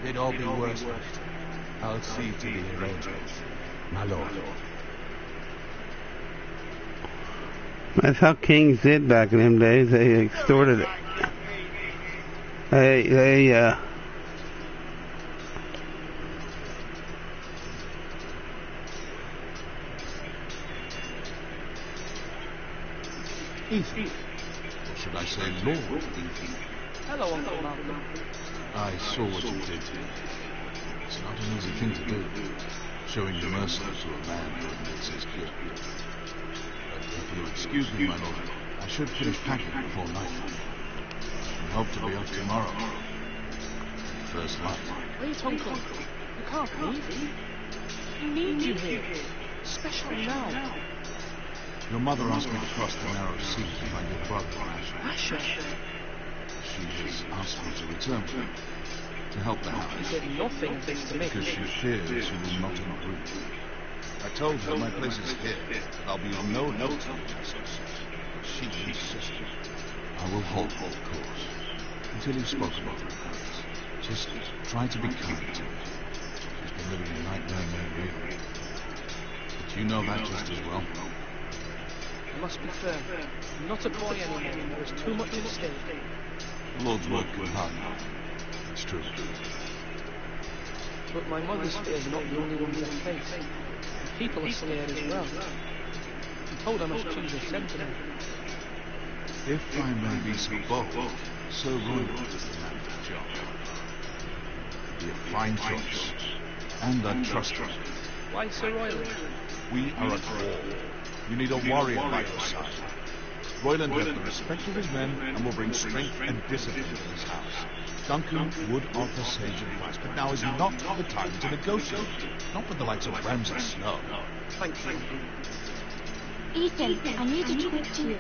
[SPEAKER 10] they'd all be worse for it. I'll see to the arrangements, my lord.
[SPEAKER 1] That's how kings did back in them days. They extorted it. They
[SPEAKER 10] Ethan. Or should I say Lord Ethan?
[SPEAKER 8] Hello, Uncle Malcolm.
[SPEAKER 10] I saw what you did. It's not an easy thing to do, showing mercy to a man who admits his guilt. But if you'll excuse me, my lord, I should finish packing before nightfall. I hope to be off tomorrow. First light.
[SPEAKER 8] Wait, Uncle. You can't leave. We need you here. Especially now.
[SPEAKER 10] Your mother asked me to cross the narrow sea to find your brother, Asher. She has asked me to return to him, to help the house.
[SPEAKER 8] You said nothing of this to me.
[SPEAKER 10] Because she fears you will not agree. I told her my place is here, that I'll be of no help to you, Justice. But she insisted. I will hold the course, until you've spoken with her about it. Just try to be kind to her. She's been living a nightmare made real. But you know that just as well.
[SPEAKER 8] I must be firm. I'm not a boy anymore. There is too much at stake.
[SPEAKER 10] The Lord's word can harden you. It's true.
[SPEAKER 8] But my mother's fears are not the only ones I face. The people are scared as well. I'm told I must choose a sentinel.
[SPEAKER 10] If I may be so bold, Sir Royland is the man for the job. Be a fine choice, and I trust him.
[SPEAKER 8] Why Sir Royland?
[SPEAKER 10] We are at war. You need a warrior by your side. Royland has the respect of his men and will bring strength and discipline to this house. Duncan would offer sage advice, but now is not the time to negotiate. Not with the likes of Ramsay Snow.
[SPEAKER 8] Thank you.
[SPEAKER 5] Ethan, I need to talk to you.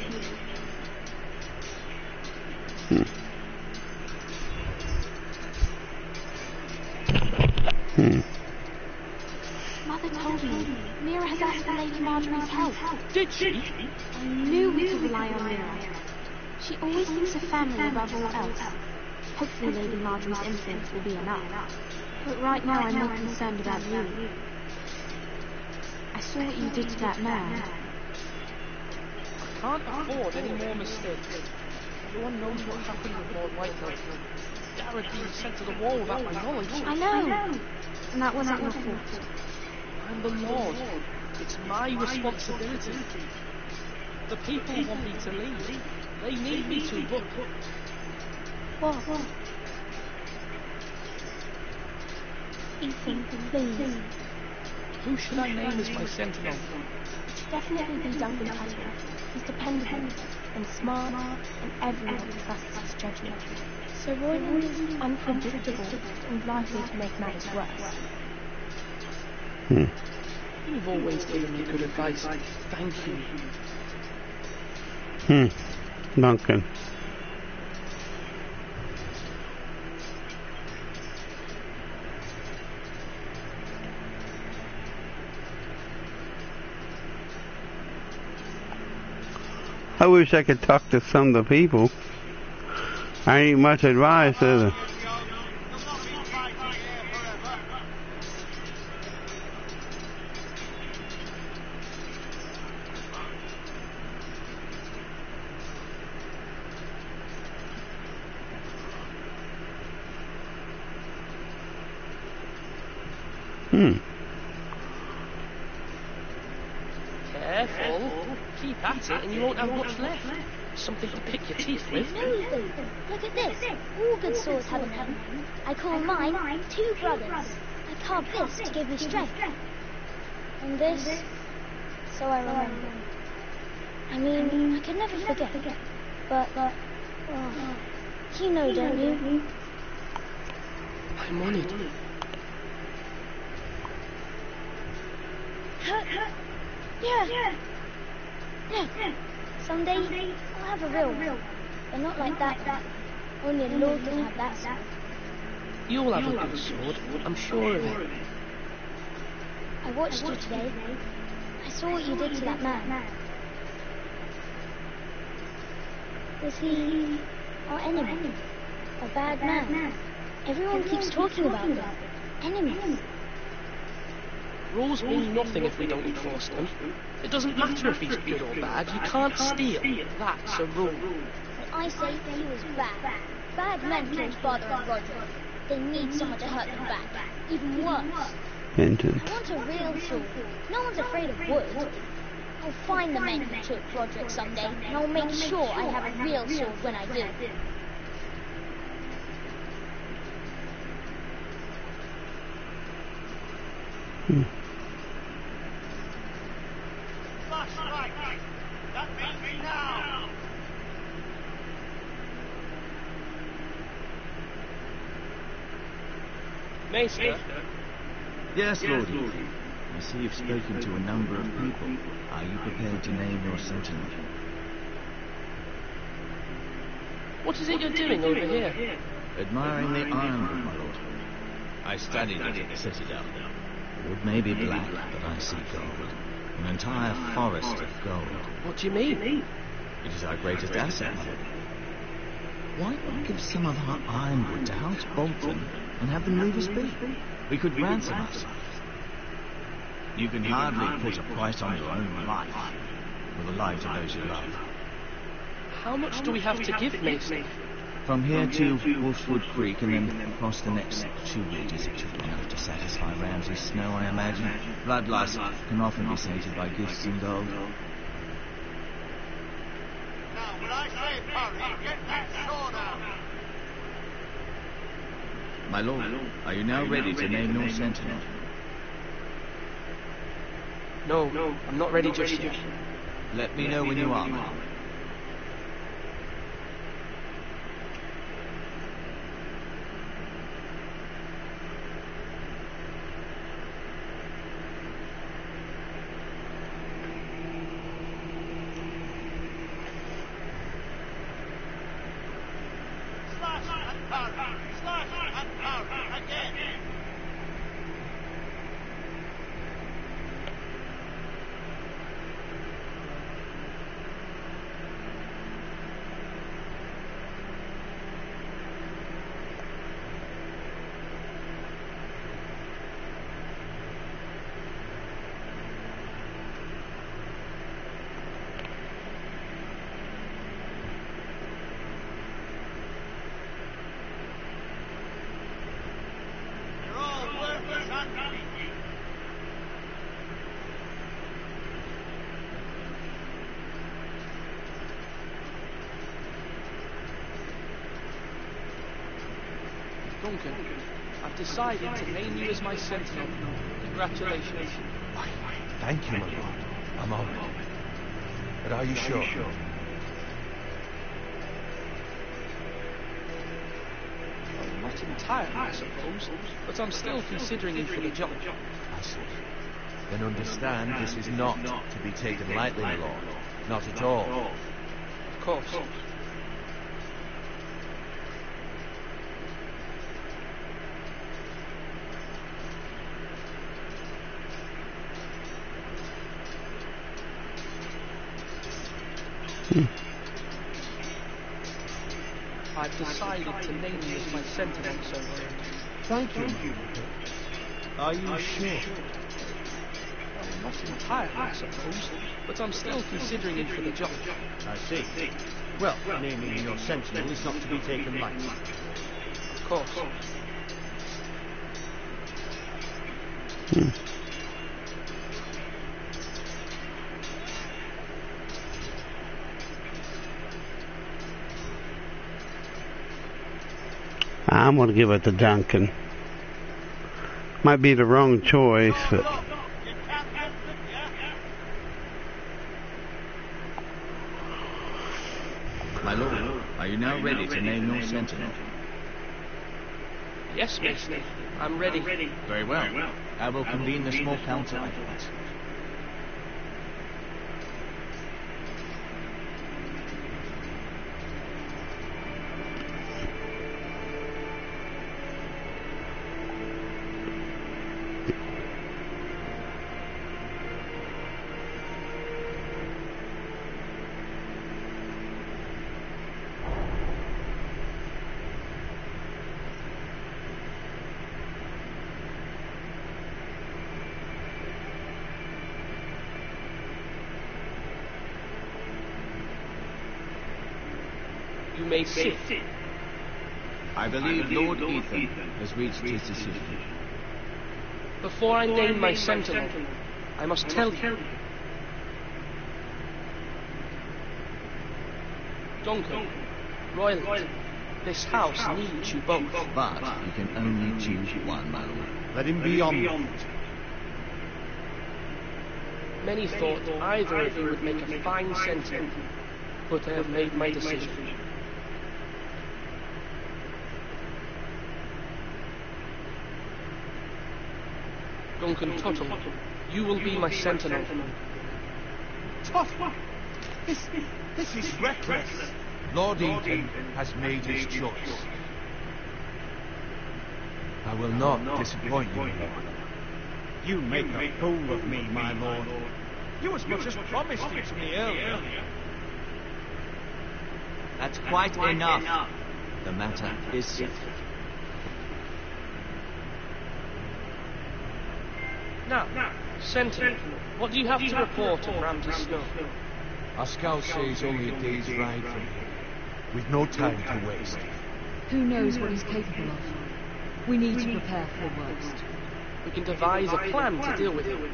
[SPEAKER 5] Mother told me Mira has asked for Lady Marjorie's help.
[SPEAKER 8] Did she?
[SPEAKER 5] I knew we could rely on Mira. She always thinks of family above all else. Hopefully Lady Marjorie's influence will be enough. But right now I'm more concerned about you. I saw what you did to that man.
[SPEAKER 8] I can't afford any more mistakes. Everyone knows what happened with Lord Whitehill. Garrett being sent to the wall without my knowledge.
[SPEAKER 5] I know. And that wasn't your fault.
[SPEAKER 8] I'm the Lord. It's my responsibility. The people want me to leave. They need me to, but...
[SPEAKER 5] What? Ethan, please.
[SPEAKER 8] Who should I name as my sentinel?
[SPEAKER 5] It should definitely be Duncan Tuttle. He's dependable and smart, and everyone trusts his judgment. So Royland is unpredictable and likely to make matters worse.
[SPEAKER 8] You've always given me good advice. Thank you.
[SPEAKER 1] Duncan. I wish I could talk to some of the people. I ain't much advice, is it?
[SPEAKER 8] Careful. Keep at it and you won't have much left. Something to pick your teeth with.
[SPEAKER 9] No, Ethan. Look at this. All good swords have a name. I call mine Two Brothers. I carved this to give me strength. And this, so I remember. I mean, I could never forget. But, oh, you know, don't you?
[SPEAKER 8] I'm on it.
[SPEAKER 9] Yeah. Someday I'll have a real one, but not like that one. Only a lord can have that sword.
[SPEAKER 8] You'll have a good sword, I'm sure of it.
[SPEAKER 9] I watched you today. I saw what you did to that man. Was he our enemy? A bad man? Everyone keeps talking about them. Enemies.
[SPEAKER 8] Rules mean nothing if we don't enforce them. It doesn't matter if he's good or bad. You can't steal. That's a rule.
[SPEAKER 9] But I say he was bad. Bad men killed Father and Roger. They need someone to hurt them back. Even worse.
[SPEAKER 1] Vengeance.
[SPEAKER 9] I want a real sword. No one's afraid of wood. I'll find the men who took Roderick someday, and I'll make sure I have a real sword when I do.
[SPEAKER 3] Flashlight! That means now!
[SPEAKER 8] Maester?
[SPEAKER 6] Yes, Lord Evie. I see you've spoken to a number of people. Are you prepared to name your sentinel?
[SPEAKER 8] What is it you're doing over here?
[SPEAKER 6] Admiring the ironwood, my lord. I studied it at the Citadel. The wood may be black, but I see gold. An entire forest of gold.
[SPEAKER 8] What do you mean?
[SPEAKER 6] It is our greatest asset, my lord. Why not give some of our ironwood to House Bolton and have them leave us be? We could ransom ourselves. You can hardly put a price on your own life, or the lives of those you love.
[SPEAKER 8] How much do we have to give, Mason?
[SPEAKER 6] From here to Wolfswood Creek and then across the next 2 ridges, it should be enough to satisfy Ramsay Snow, I imagine. Bloodlust can often be sated by gifts in gold.
[SPEAKER 3] Now, when I say hurry, get that sword out!
[SPEAKER 6] My lord, are you now ready to name your sentinel?
[SPEAKER 8] No, I'm not ready just yet.
[SPEAKER 6] Let me know when you are, my lord.
[SPEAKER 8] Duncan, I've decided to name you as my sentinel. Congratulations.
[SPEAKER 11] Why, thank you, my lord. I'm honored. But are you sure?
[SPEAKER 8] Well, not entirely, I suppose, but I'm still considering you for the job.
[SPEAKER 11] I see. Then understand this is not to be taken lightly, my lord. Not at all.
[SPEAKER 8] Of course. I've decided to name you as my sentinel, so...
[SPEAKER 11] Thank you. Are you sure?
[SPEAKER 8] Well, not entirely, I suppose, but I'm still considering you for the job.
[SPEAKER 11] I see. Well, naming your sentinel is not to be taken lightly.
[SPEAKER 8] Of course.
[SPEAKER 1] I'm going to give it to Duncan. Might be the wrong choice, but...
[SPEAKER 6] My lord, are you now ready to name your sentinel?
[SPEAKER 8] Yes, Mason. I'm ready.
[SPEAKER 6] Very well. I will convene the small council at once.
[SPEAKER 8] you may sit.
[SPEAKER 6] I believe Lord Ethan has reached his decision.
[SPEAKER 8] Before I name my sentinel, I must tell you. Duncan, Royland, this house needs you both.
[SPEAKER 6] But you can only choose one, my lord.
[SPEAKER 11] Let him be on.
[SPEAKER 8] Many thought either of you would make a fine sentinel, but I have made my decision. Duncan Tuttle, you will be my sentinel.
[SPEAKER 11] Tuttle? This is reckless. Lord Ethan has made his choice. I will not disappoint you, Lord. You make a fool of me, my lord. You as much as promised it to me earlier.
[SPEAKER 6] That's quite enough. The matter is settled.
[SPEAKER 8] Now, Sentinel, what do you have to report of Ramsay Snow?
[SPEAKER 11] Our scout says only a day's ride from here, with no time to waste.
[SPEAKER 7] Who knows what he's capable of? We need to prepare for the worst.
[SPEAKER 8] We can devise a plan to deal with him.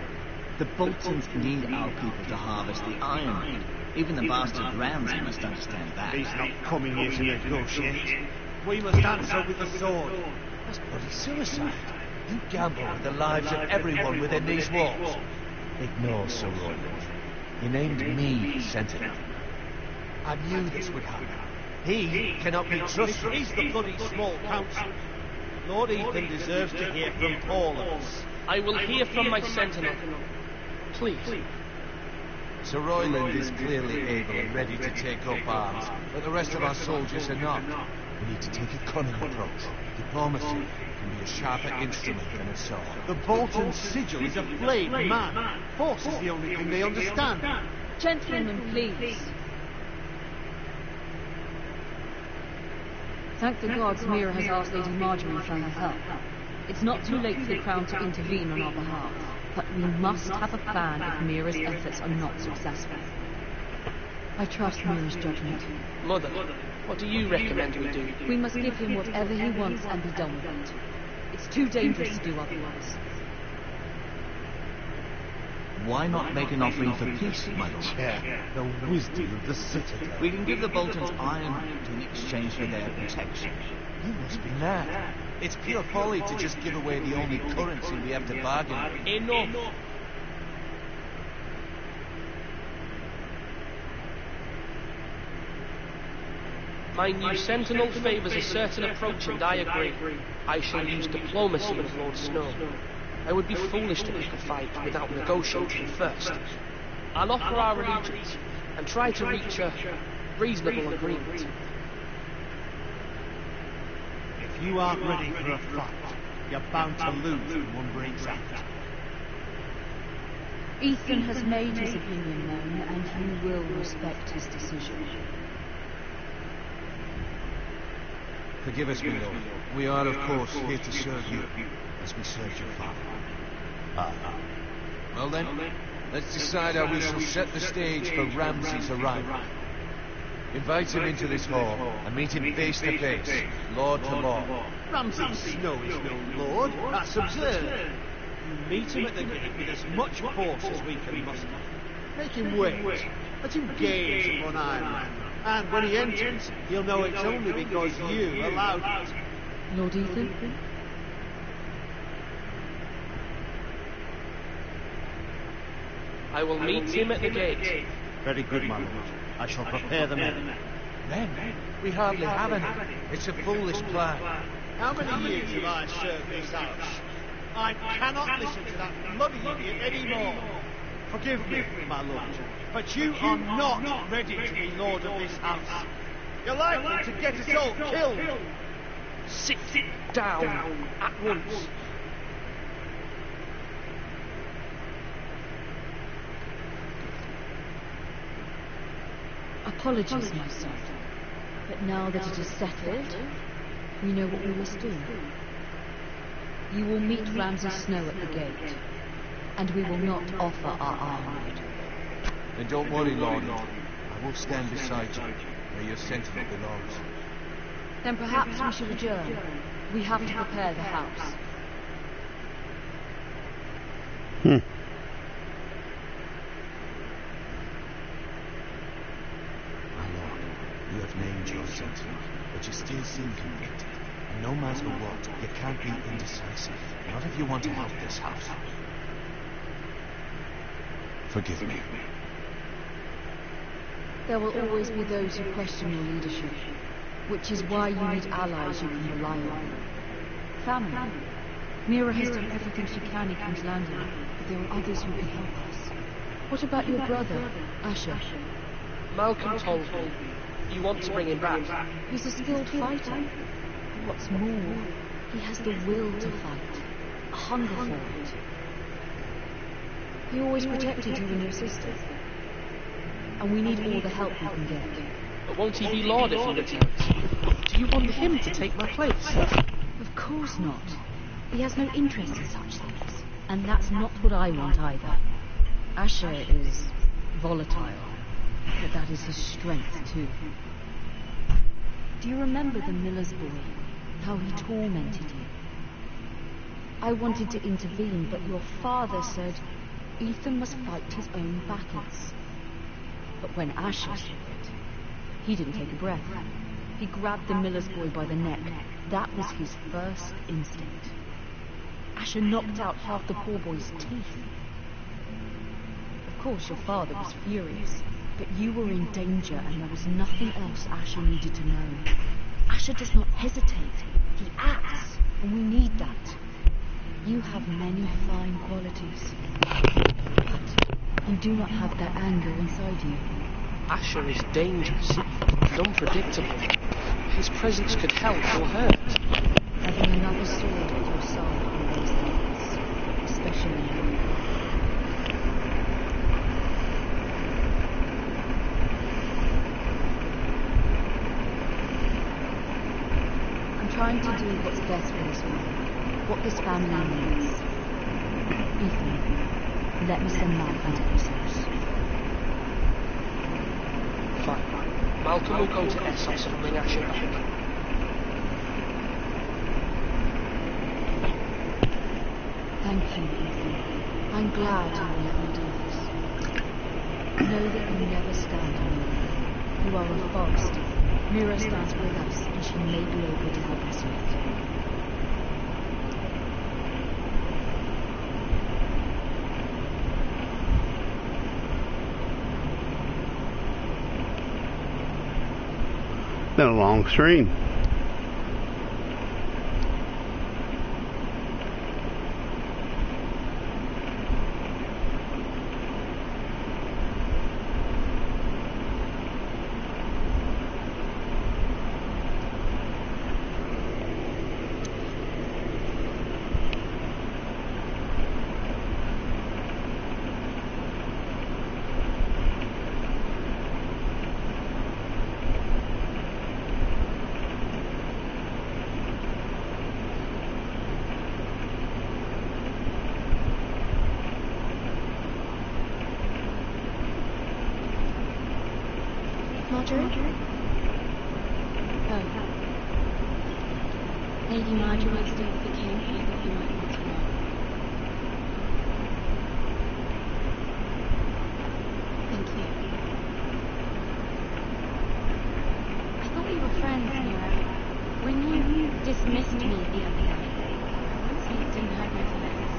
[SPEAKER 6] The Boltons need our people to harvest the iron. Even the bastard Ramsay must understand that.
[SPEAKER 11] He's not coming here to negotiate. We must answer with the sword. That's bloody suicide. You gamble with the lives of everyone within these walls. Ignore Sir Royland. You named me Sentinel. I knew this would happen. He cannot be trusted. He's the bloody small council. Lord Ethan deserves to hear from all of us.
[SPEAKER 8] I will hear from my Sentinel. Please.
[SPEAKER 11] Sir Royland is clearly able and ready to take up arms, but the rest of our soldiers are not. We need to take a cunning approach. Diplomacy can be a sharper instrument than a sword. The Bolton sigil is a flayed man. Force is the only thing they understand.
[SPEAKER 7] Gentlemen, please. Thank the gods Mira has asked Lady Marjorie for her help. It's not too late for the Crown to intervene on our behalf, but we must have a plan if Mira's efforts are not successful. I trust Mira's judgment.
[SPEAKER 8] Mother, what do you recommend we do?
[SPEAKER 7] We must give him whatever he wants and be done with it. It's too dangerous to do otherwise.
[SPEAKER 6] Why not make an offering for peace, my lord?
[SPEAKER 11] Yeah, the wisdom of the Citadel.
[SPEAKER 6] We can give the Boltons iron in exchange for their protection.
[SPEAKER 11] You must be mad. It's pure folly to just give away the only currency we have to bargain with.
[SPEAKER 8] Enough! My new Sentinel favours a certain approach, and I agree. I shall use diplomacy with Lord Snow. I would be foolish to pick a fight without negotiating first. I'll offer our allegiance and try to reach a reasonable agreement.
[SPEAKER 11] If you aren't ready for a fight, you're bound to lose when one breaks out.
[SPEAKER 7] Ethan has made his opinion known, and you will respect his decision.
[SPEAKER 11] Forgive us, my lord. We are, of course, here to serve you, as we served your father. Well then, let's decide how we shall set the stage for Ramsay's arrival. Invite him into this hall, and meet him face to face, lord to lord. Ramsay Snow is no lord. That's absurd. Meet him at the gate with as much force as we can muster. Make him wait. Let him gaze upon Ireland. And when he enters, he'll know it's only because you allowed it.
[SPEAKER 7] Lord Ethan?
[SPEAKER 8] I will meet him at the gate.
[SPEAKER 11] Very good, my lord. I shall prepare the men. Men? We hardly have any. It's a foolish plan. How many years have I served this house? I cannot listen to that bloody idiot anymore. Forgive me, my lord, but you are not ready to be lord of this house. You're likely to get us all killed.
[SPEAKER 8] Sit down at once.
[SPEAKER 7] Apologies, my son, but now that it is settled, we know what we must do. You will meet Ramsay Snow at the gate, and we will not offer our ironwood.
[SPEAKER 11] Then don't worry, Lord. I will stand beside you.
[SPEAKER 2] where your sentinel belongs.
[SPEAKER 7] Then perhaps we should adjourn. We have to prepare the house.
[SPEAKER 11] My lord, you have named your sentinel, but you still seem convicted. And no matter what, you can't be indecisive. Not if you want to help this house.
[SPEAKER 10] Forgive me.
[SPEAKER 7] There will always be those who question your leadership, which is why you need allies you can rely on. Family. Mira has done everything she can in King's Landing, but there are others who can help us. What about your brother, Asher?
[SPEAKER 8] Malcolm told me you want to bring him back.
[SPEAKER 7] He's a skilled fighter. What's more, he has the will to fight, a hunger for it. He always protected you and your sister. And we need all the help we can get.
[SPEAKER 8] But won't he be Lord if he returns? Do you want him to take my place?
[SPEAKER 7] Of course not. He has no interest in such things. And that's not what I want either. Asher is volatile, but that is his strength too. Do you remember the miller's boy? How he tormented you? I wanted to intervene, but your father said Ethan must fight his own battles. But when Asher saw it, he didn't take a breath. He grabbed the miller's boy by the neck. That was his first instinct. Asher knocked out half the poor boy's teeth. Of course, your father was furious, but you were in danger and there was nothing else Asher needed to know. Asher does not hesitate. He acts, and we need that. You have many fine qualities, but you do not have that anger inside you.
[SPEAKER 8] Asher is dangerous and unpredictable. His presence could help or hurt.
[SPEAKER 7] Having another sword at your side always helps, especially now. I'm trying to do what's best for this family, what this family needs. Ethan, let me send Malcolm to this house.
[SPEAKER 8] Fine. Malcolm will go to Essos and bring Asher back.
[SPEAKER 7] Thank you, Ethan. I'm glad you will let me do this. Know that you never stand alone. You are a forester. Mira stands with us, and she may be able to help us yet.
[SPEAKER 1] Been a long stream.
[SPEAKER 5] Marjorie? Oh. Lady Marjorie wants to stay with the king. I thought you might want to know. Thank you. I thought we were friends, Mira. When you dismissed me the other day, honestly, it didn't hurt my feelings.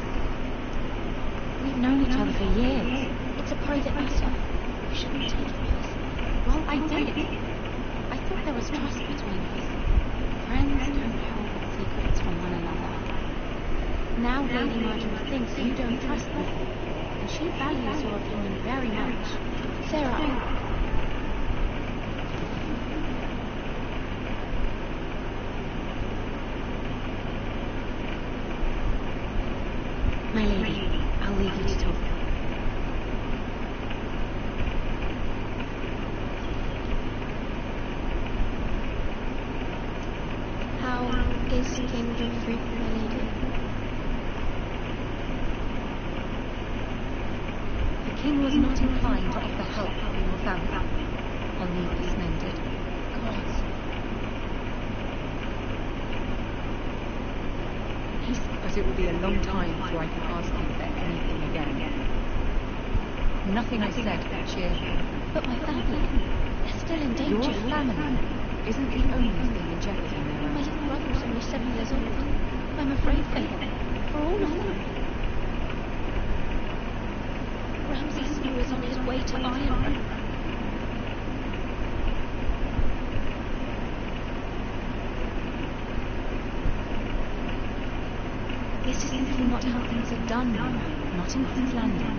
[SPEAKER 5] We've known each other for years. It's a private matter. You shouldn't take it personally. Well, I did. I thought there was trust between us. Friends don't hold secrets from one another. Now Lady Marjorie thinks you don't trust me, and she values your opinion very much. Sarah, my lady, I'll leave you to talk. Is King Joffrey, my lady?
[SPEAKER 7] The king was not inclined to offer help for your family. I'll leave this mended. But it will be a long time before I can ask you for anything again. Nothing I said could cheer you.
[SPEAKER 5] But my family, they're still in danger.
[SPEAKER 7] Your family isn't the only thing in jeopardy now.
[SPEAKER 5] My little brother is only 7 years old. I'm afraid for him. For all of them. Ramsay Snow is on his way to Iron. This is simply not how things are done now. Not in Queen's Landing.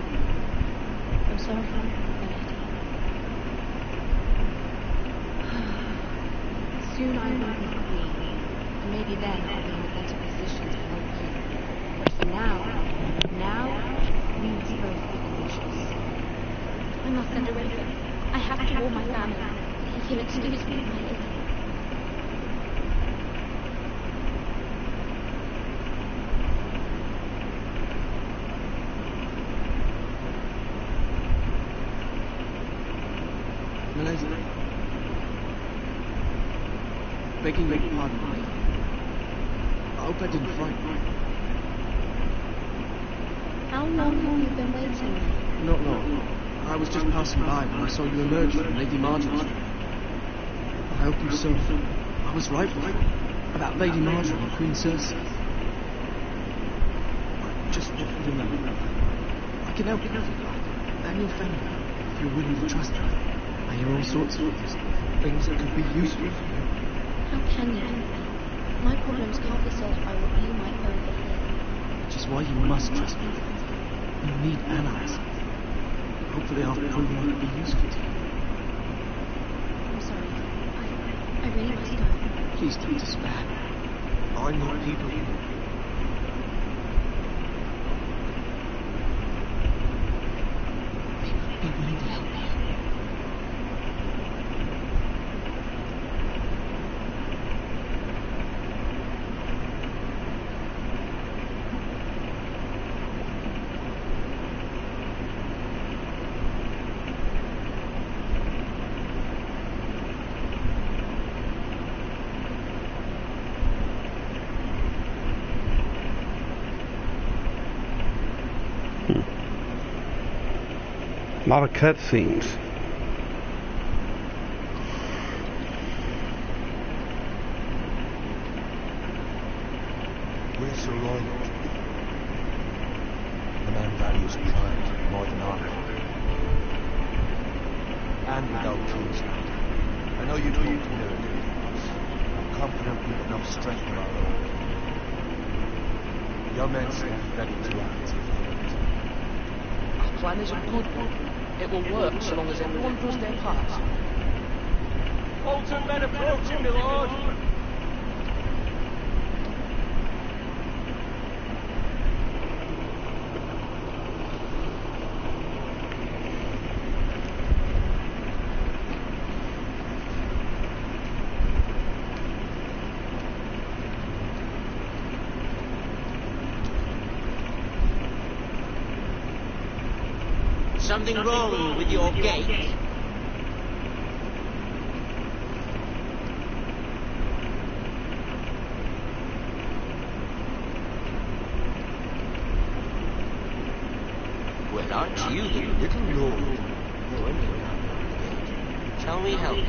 [SPEAKER 5] I'm sorry, my lady.
[SPEAKER 7] Soon I will be queen, and maybe then I'll be in a better position to help you. But for now, we must both be cautious.
[SPEAKER 5] I must send a raven. I have to warn my family. If you'll excuse me, my lady.
[SPEAKER 6] Begging your pardon, I hope I didn't frighten you.
[SPEAKER 5] How long have you been waiting?
[SPEAKER 6] Not long. I was just passing by when I saw you emerge from Lady Marjorie's room. I hope you saw. I was right before. About Lady Marjorie and Queen Cersei. I just want you to know. I can help you if you like. And your family, if you're willing to trust me. I hear all sorts of things that could be useful for you.
[SPEAKER 5] How can you? My problems can't be solved by what you might overhear.
[SPEAKER 6] Which is why you must trust me. You need allies. Hopefully I'll prove I can be useful to you.
[SPEAKER 5] I'm sorry. I really must go.
[SPEAKER 6] Please don't despair. I know people who... be willing to help you.
[SPEAKER 1] A lot of cutscenes.
[SPEAKER 10] We're surrounded. The man values pride more than honor. And without Kingsland, I know you'd hope to mirror the us. I'm confident we've enough strength of our own. Your men stand ready to act.
[SPEAKER 8] Our plan is a good one. It will work so long as everyone does their part.
[SPEAKER 12] Bolton men approaching, my lord.
[SPEAKER 15] Something wrong with your gate? Well, aren't you the little lord? Shall we help you?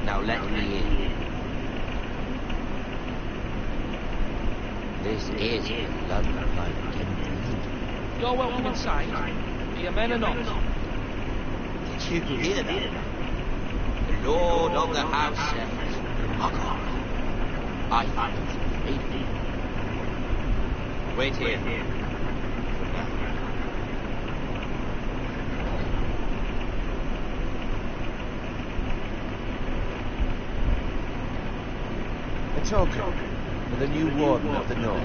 [SPEAKER 15] Now let me in. This is the London life.
[SPEAKER 8] You're welcome inside. Are your men or not?
[SPEAKER 15] Did you hear that? The Lord of the House says, Hoggar. I find it maybe. Wait here.
[SPEAKER 10] A token for the new Warden of the North.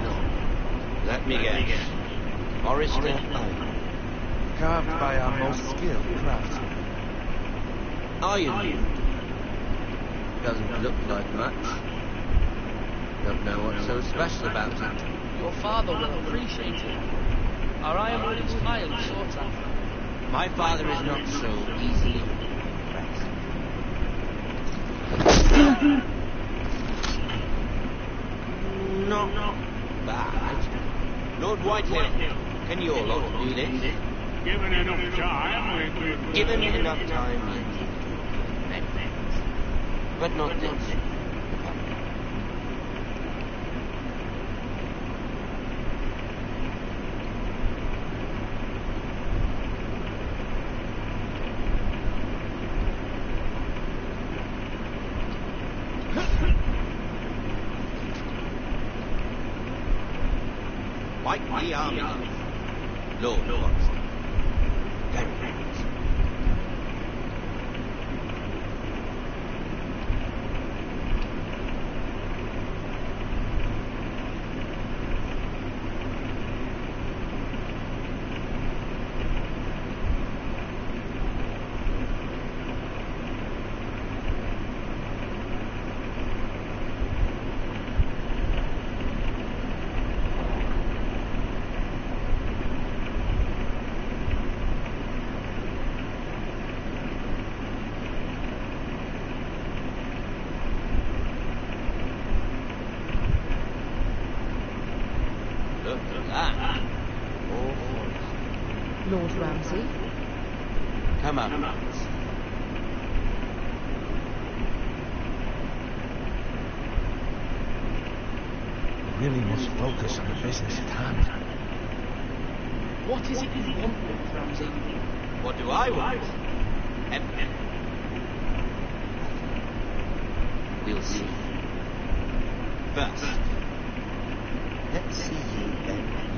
[SPEAKER 15] Let me guess. Forrester Owen.
[SPEAKER 10] Carved by our most skilled craftsmen.
[SPEAKER 15] Iron. Doesn't look like much. Don't know what's so special about it.
[SPEAKER 8] Your father will appreciate it. Our ironwood is highly sought after.
[SPEAKER 15] My father is not so easily impressed. Not bad. Lord Whitehill, can your lot do this?
[SPEAKER 4] Given enough time, we could...
[SPEAKER 15] Given enough time, many things. But not this. Fight the army, Lord Fox. Very nice.
[SPEAKER 7] Lord Ramsay.
[SPEAKER 15] Come on.
[SPEAKER 11] We really must focus on the business at hand.
[SPEAKER 8] What is it you want, Lord Ramsay?
[SPEAKER 15] What do I want? Everything. We'll see. First, let's see you then lead.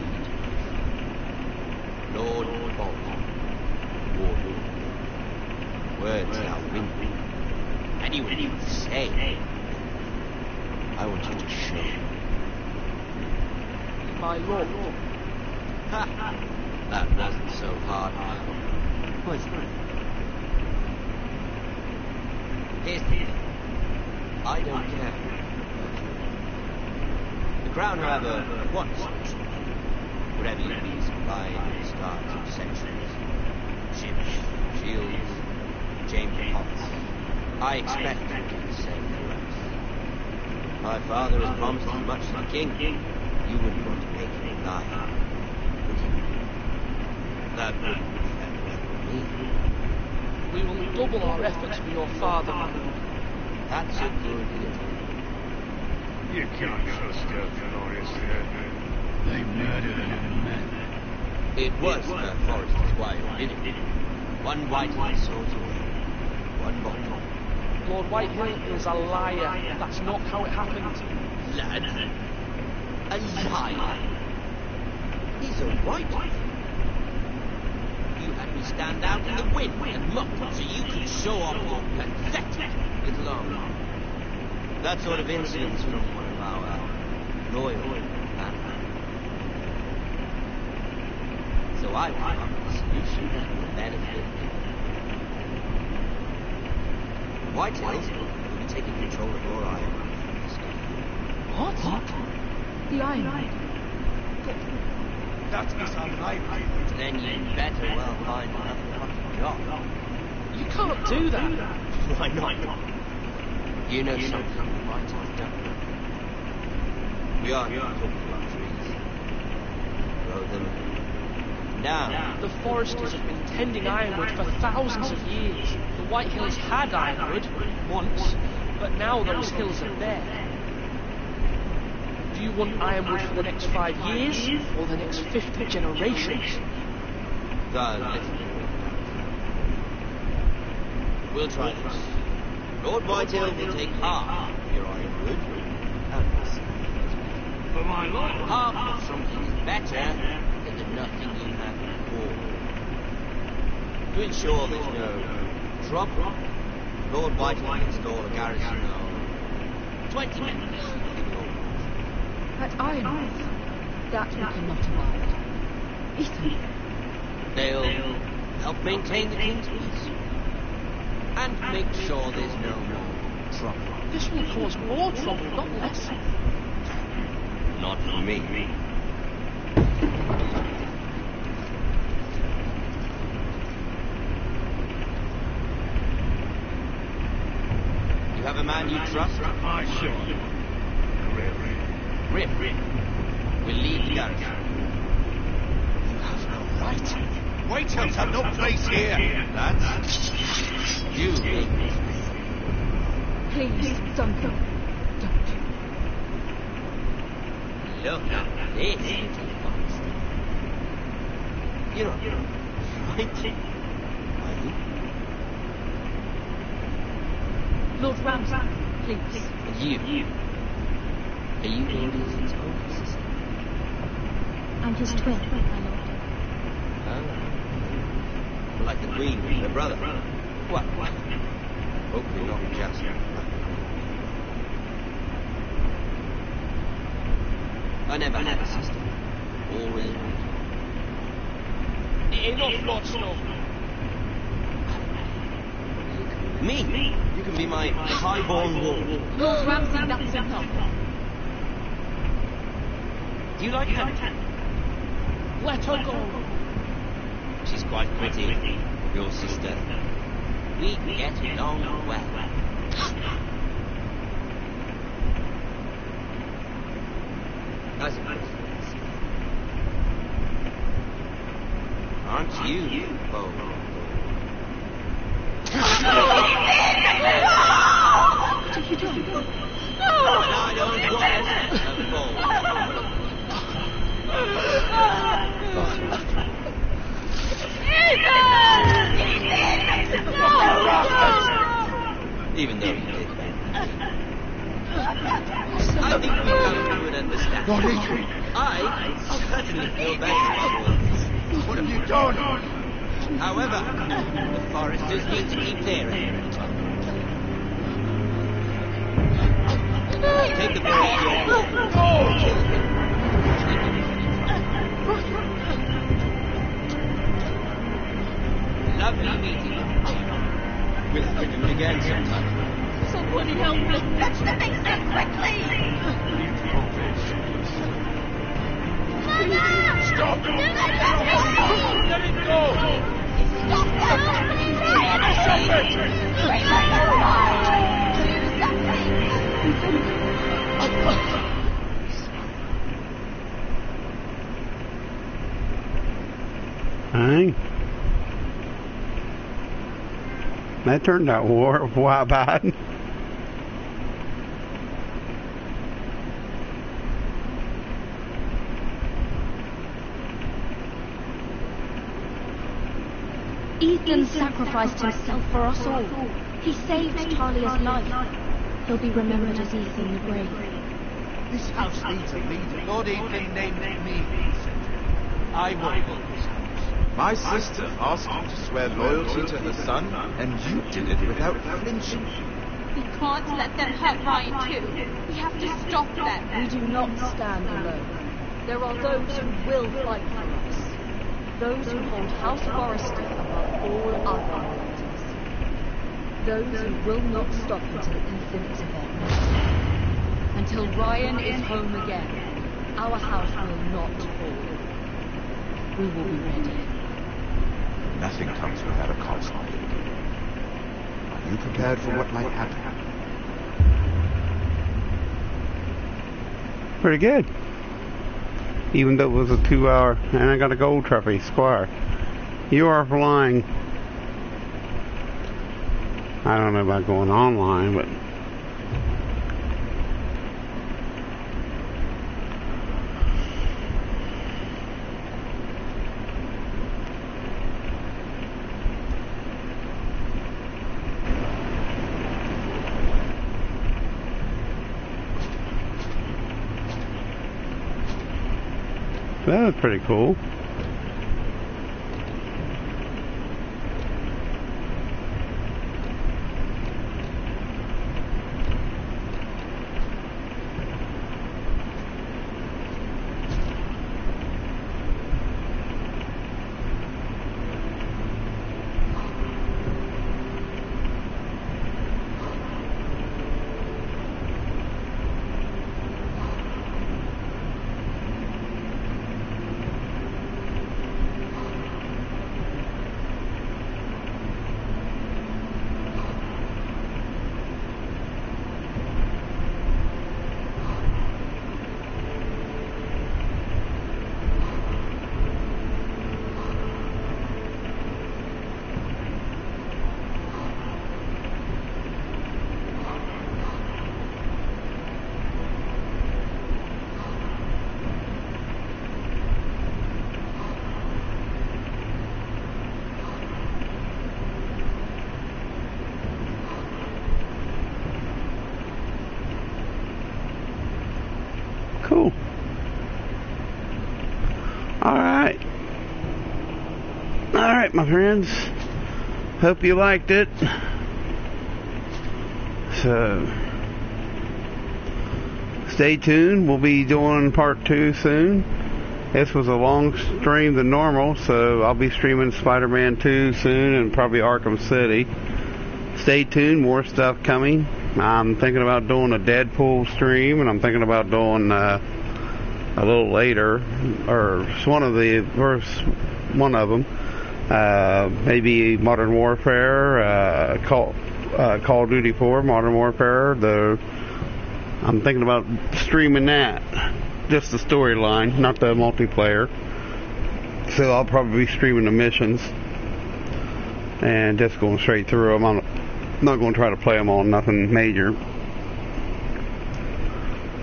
[SPEAKER 15] Lord Bolton, Warden. Words are wind. Anyone can say. I want you to show.
[SPEAKER 8] My lord.
[SPEAKER 15] Ha! That wasn't so hard, was it? Here's the thing. I don't care. The Crown, however, wants it. Whatever you be supplied at the start of centuries. Ships, shields, chamber pots. I expect you to do the same for us. My father has promised as much to the king. You wouldn't want to make him lie, would you? That wouldn't be fair for me.
[SPEAKER 8] We will double our efforts for your father, my lord.
[SPEAKER 15] That's a good little.
[SPEAKER 4] You can't trust her, Forrest.
[SPEAKER 12] They murdered 11 men.
[SPEAKER 15] It was Sir Forrester's wife, didn't it? One Whitehill souls away. One bottle.
[SPEAKER 8] Lord Whitehill is a liar. That's not how it happened.
[SPEAKER 15] Lad? A liar? He's a Whitehill. You had me stand out in the wind and mock so you could show off your pathetic little arm. That sort of insolence from one of our loyal family. So I will come up with a solution that will benefit you. Whitehill will be taking control of your iron.
[SPEAKER 7] What? The Iron.
[SPEAKER 11] That is unlikely.
[SPEAKER 15] Then you'd better well find another fucking job.
[SPEAKER 8] You can't do that.
[SPEAKER 15] Why not? You know something Whitehill's done. We are talking about trees. Grow them down.
[SPEAKER 8] The Foresters have been tending ironwood for thousands of years. The Whitehills had ironwood once, but now those hills are bare. Do you want ironwood for the next 5 years, or the next 50 generations?
[SPEAKER 15] We'll try this. Lord Whitehill will take half of your ironwood.
[SPEAKER 4] For my lord.
[SPEAKER 15] Half of something is better than the nothing you had before. To ensure there's no trouble, Lord Whitehill will install a garrison of 20 men.
[SPEAKER 7] At Ironwood, that we cannot avoid. Ethan.
[SPEAKER 15] They'll help maintain the king's peace. And make sure there's no more trouble.
[SPEAKER 8] This will cause more trouble, not less.
[SPEAKER 15] Not for me. you trust?
[SPEAKER 12] I sure.
[SPEAKER 15] Grip. We'll leave the garrison. You have no right.
[SPEAKER 12] White House have no place here, lads.
[SPEAKER 15] You make me.
[SPEAKER 7] Please, don't go. Don't.
[SPEAKER 15] Look at this little monster. You're frightened. Are you?
[SPEAKER 7] Lord Ramsay, please.
[SPEAKER 15] And you? Are you Lord Ethan's older sister?
[SPEAKER 5] I'm his twin, my lord.
[SPEAKER 15] Oh. Like the Queen and her brother. What? Hopefully not just. I never had a sister. Always wanted.
[SPEAKER 8] Enough, Lord Snow.
[SPEAKER 15] Me? You can be my highborn lord.
[SPEAKER 7] Lord Ramsay, that's enough.
[SPEAKER 15] Do you like her?
[SPEAKER 8] Let her go.
[SPEAKER 15] She's quite pretty, your sister. We get along well. I suppose. Aren't you bold?
[SPEAKER 7] What have you done?
[SPEAKER 15] I don't want a bold. Even though he did that. I think we come to an understanding. I certainly feel better about all this.
[SPEAKER 12] What have you done?
[SPEAKER 15] However, the foresters need to keep clearing. Take the boy at your word. Kill him. Lovely meeting you. We'll have to do it again sometime.
[SPEAKER 7] Somebody help me. Fetch the big stick quickly.
[SPEAKER 12] Stop!
[SPEAKER 7] Let
[SPEAKER 12] it go!
[SPEAKER 7] Stop that!
[SPEAKER 12] Stop it!
[SPEAKER 1] Dang. That turned out why bad.
[SPEAKER 5] Ethan sacrificed himself for us all. He saved Talia's life. He'll be remembered as Ethan the Brave.
[SPEAKER 12] This house needs a leader. Lord Ethan named me. I won't hold this house.
[SPEAKER 13] My sister asked you to swear loyalty to her son, and you did it without flinching.
[SPEAKER 16] We can't let them hurt Ryan too. We have to stop them.
[SPEAKER 7] We do not stand alone. There are those who will fight for us. Those who hold House Forrester above all other loyalties. Those who will not stop until Ethan is avenged. Until Ryan is home again, our house will not fall. We will be ready.
[SPEAKER 13] Nothing comes without a cost. Are you prepared for what might happen?
[SPEAKER 1] Pretty good. Even though it was a 2-hour, and I got a gold trophy, Squire. You are flying. I don't know about going online, but that was pretty cool. Cool. Alright. Alright, my friends. Hope you liked it. So, stay tuned. We'll be doing part 2 soon. This was a long stream than normal, so I'll be streaming Spider-Man 2 soon and probably Arkham City. Stay tuned, more stuff coming. I'm thinking about doing a Deadpool stream, and I'm thinking about doing a little later, or one of them, maybe Modern Warfare, Call of Duty 4, Modern Warfare. I'm thinking about streaming that, just the storyline, not the multiplayer. So I'll probably be streaming the missions and just going straight through them. I'm not going to try to play them on nothing major.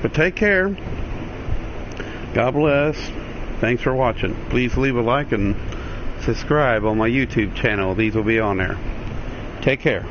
[SPEAKER 1] But take care. God bless. Thanks for watching. Please leave a like and subscribe on my YouTube channel. These will be on there. Take care.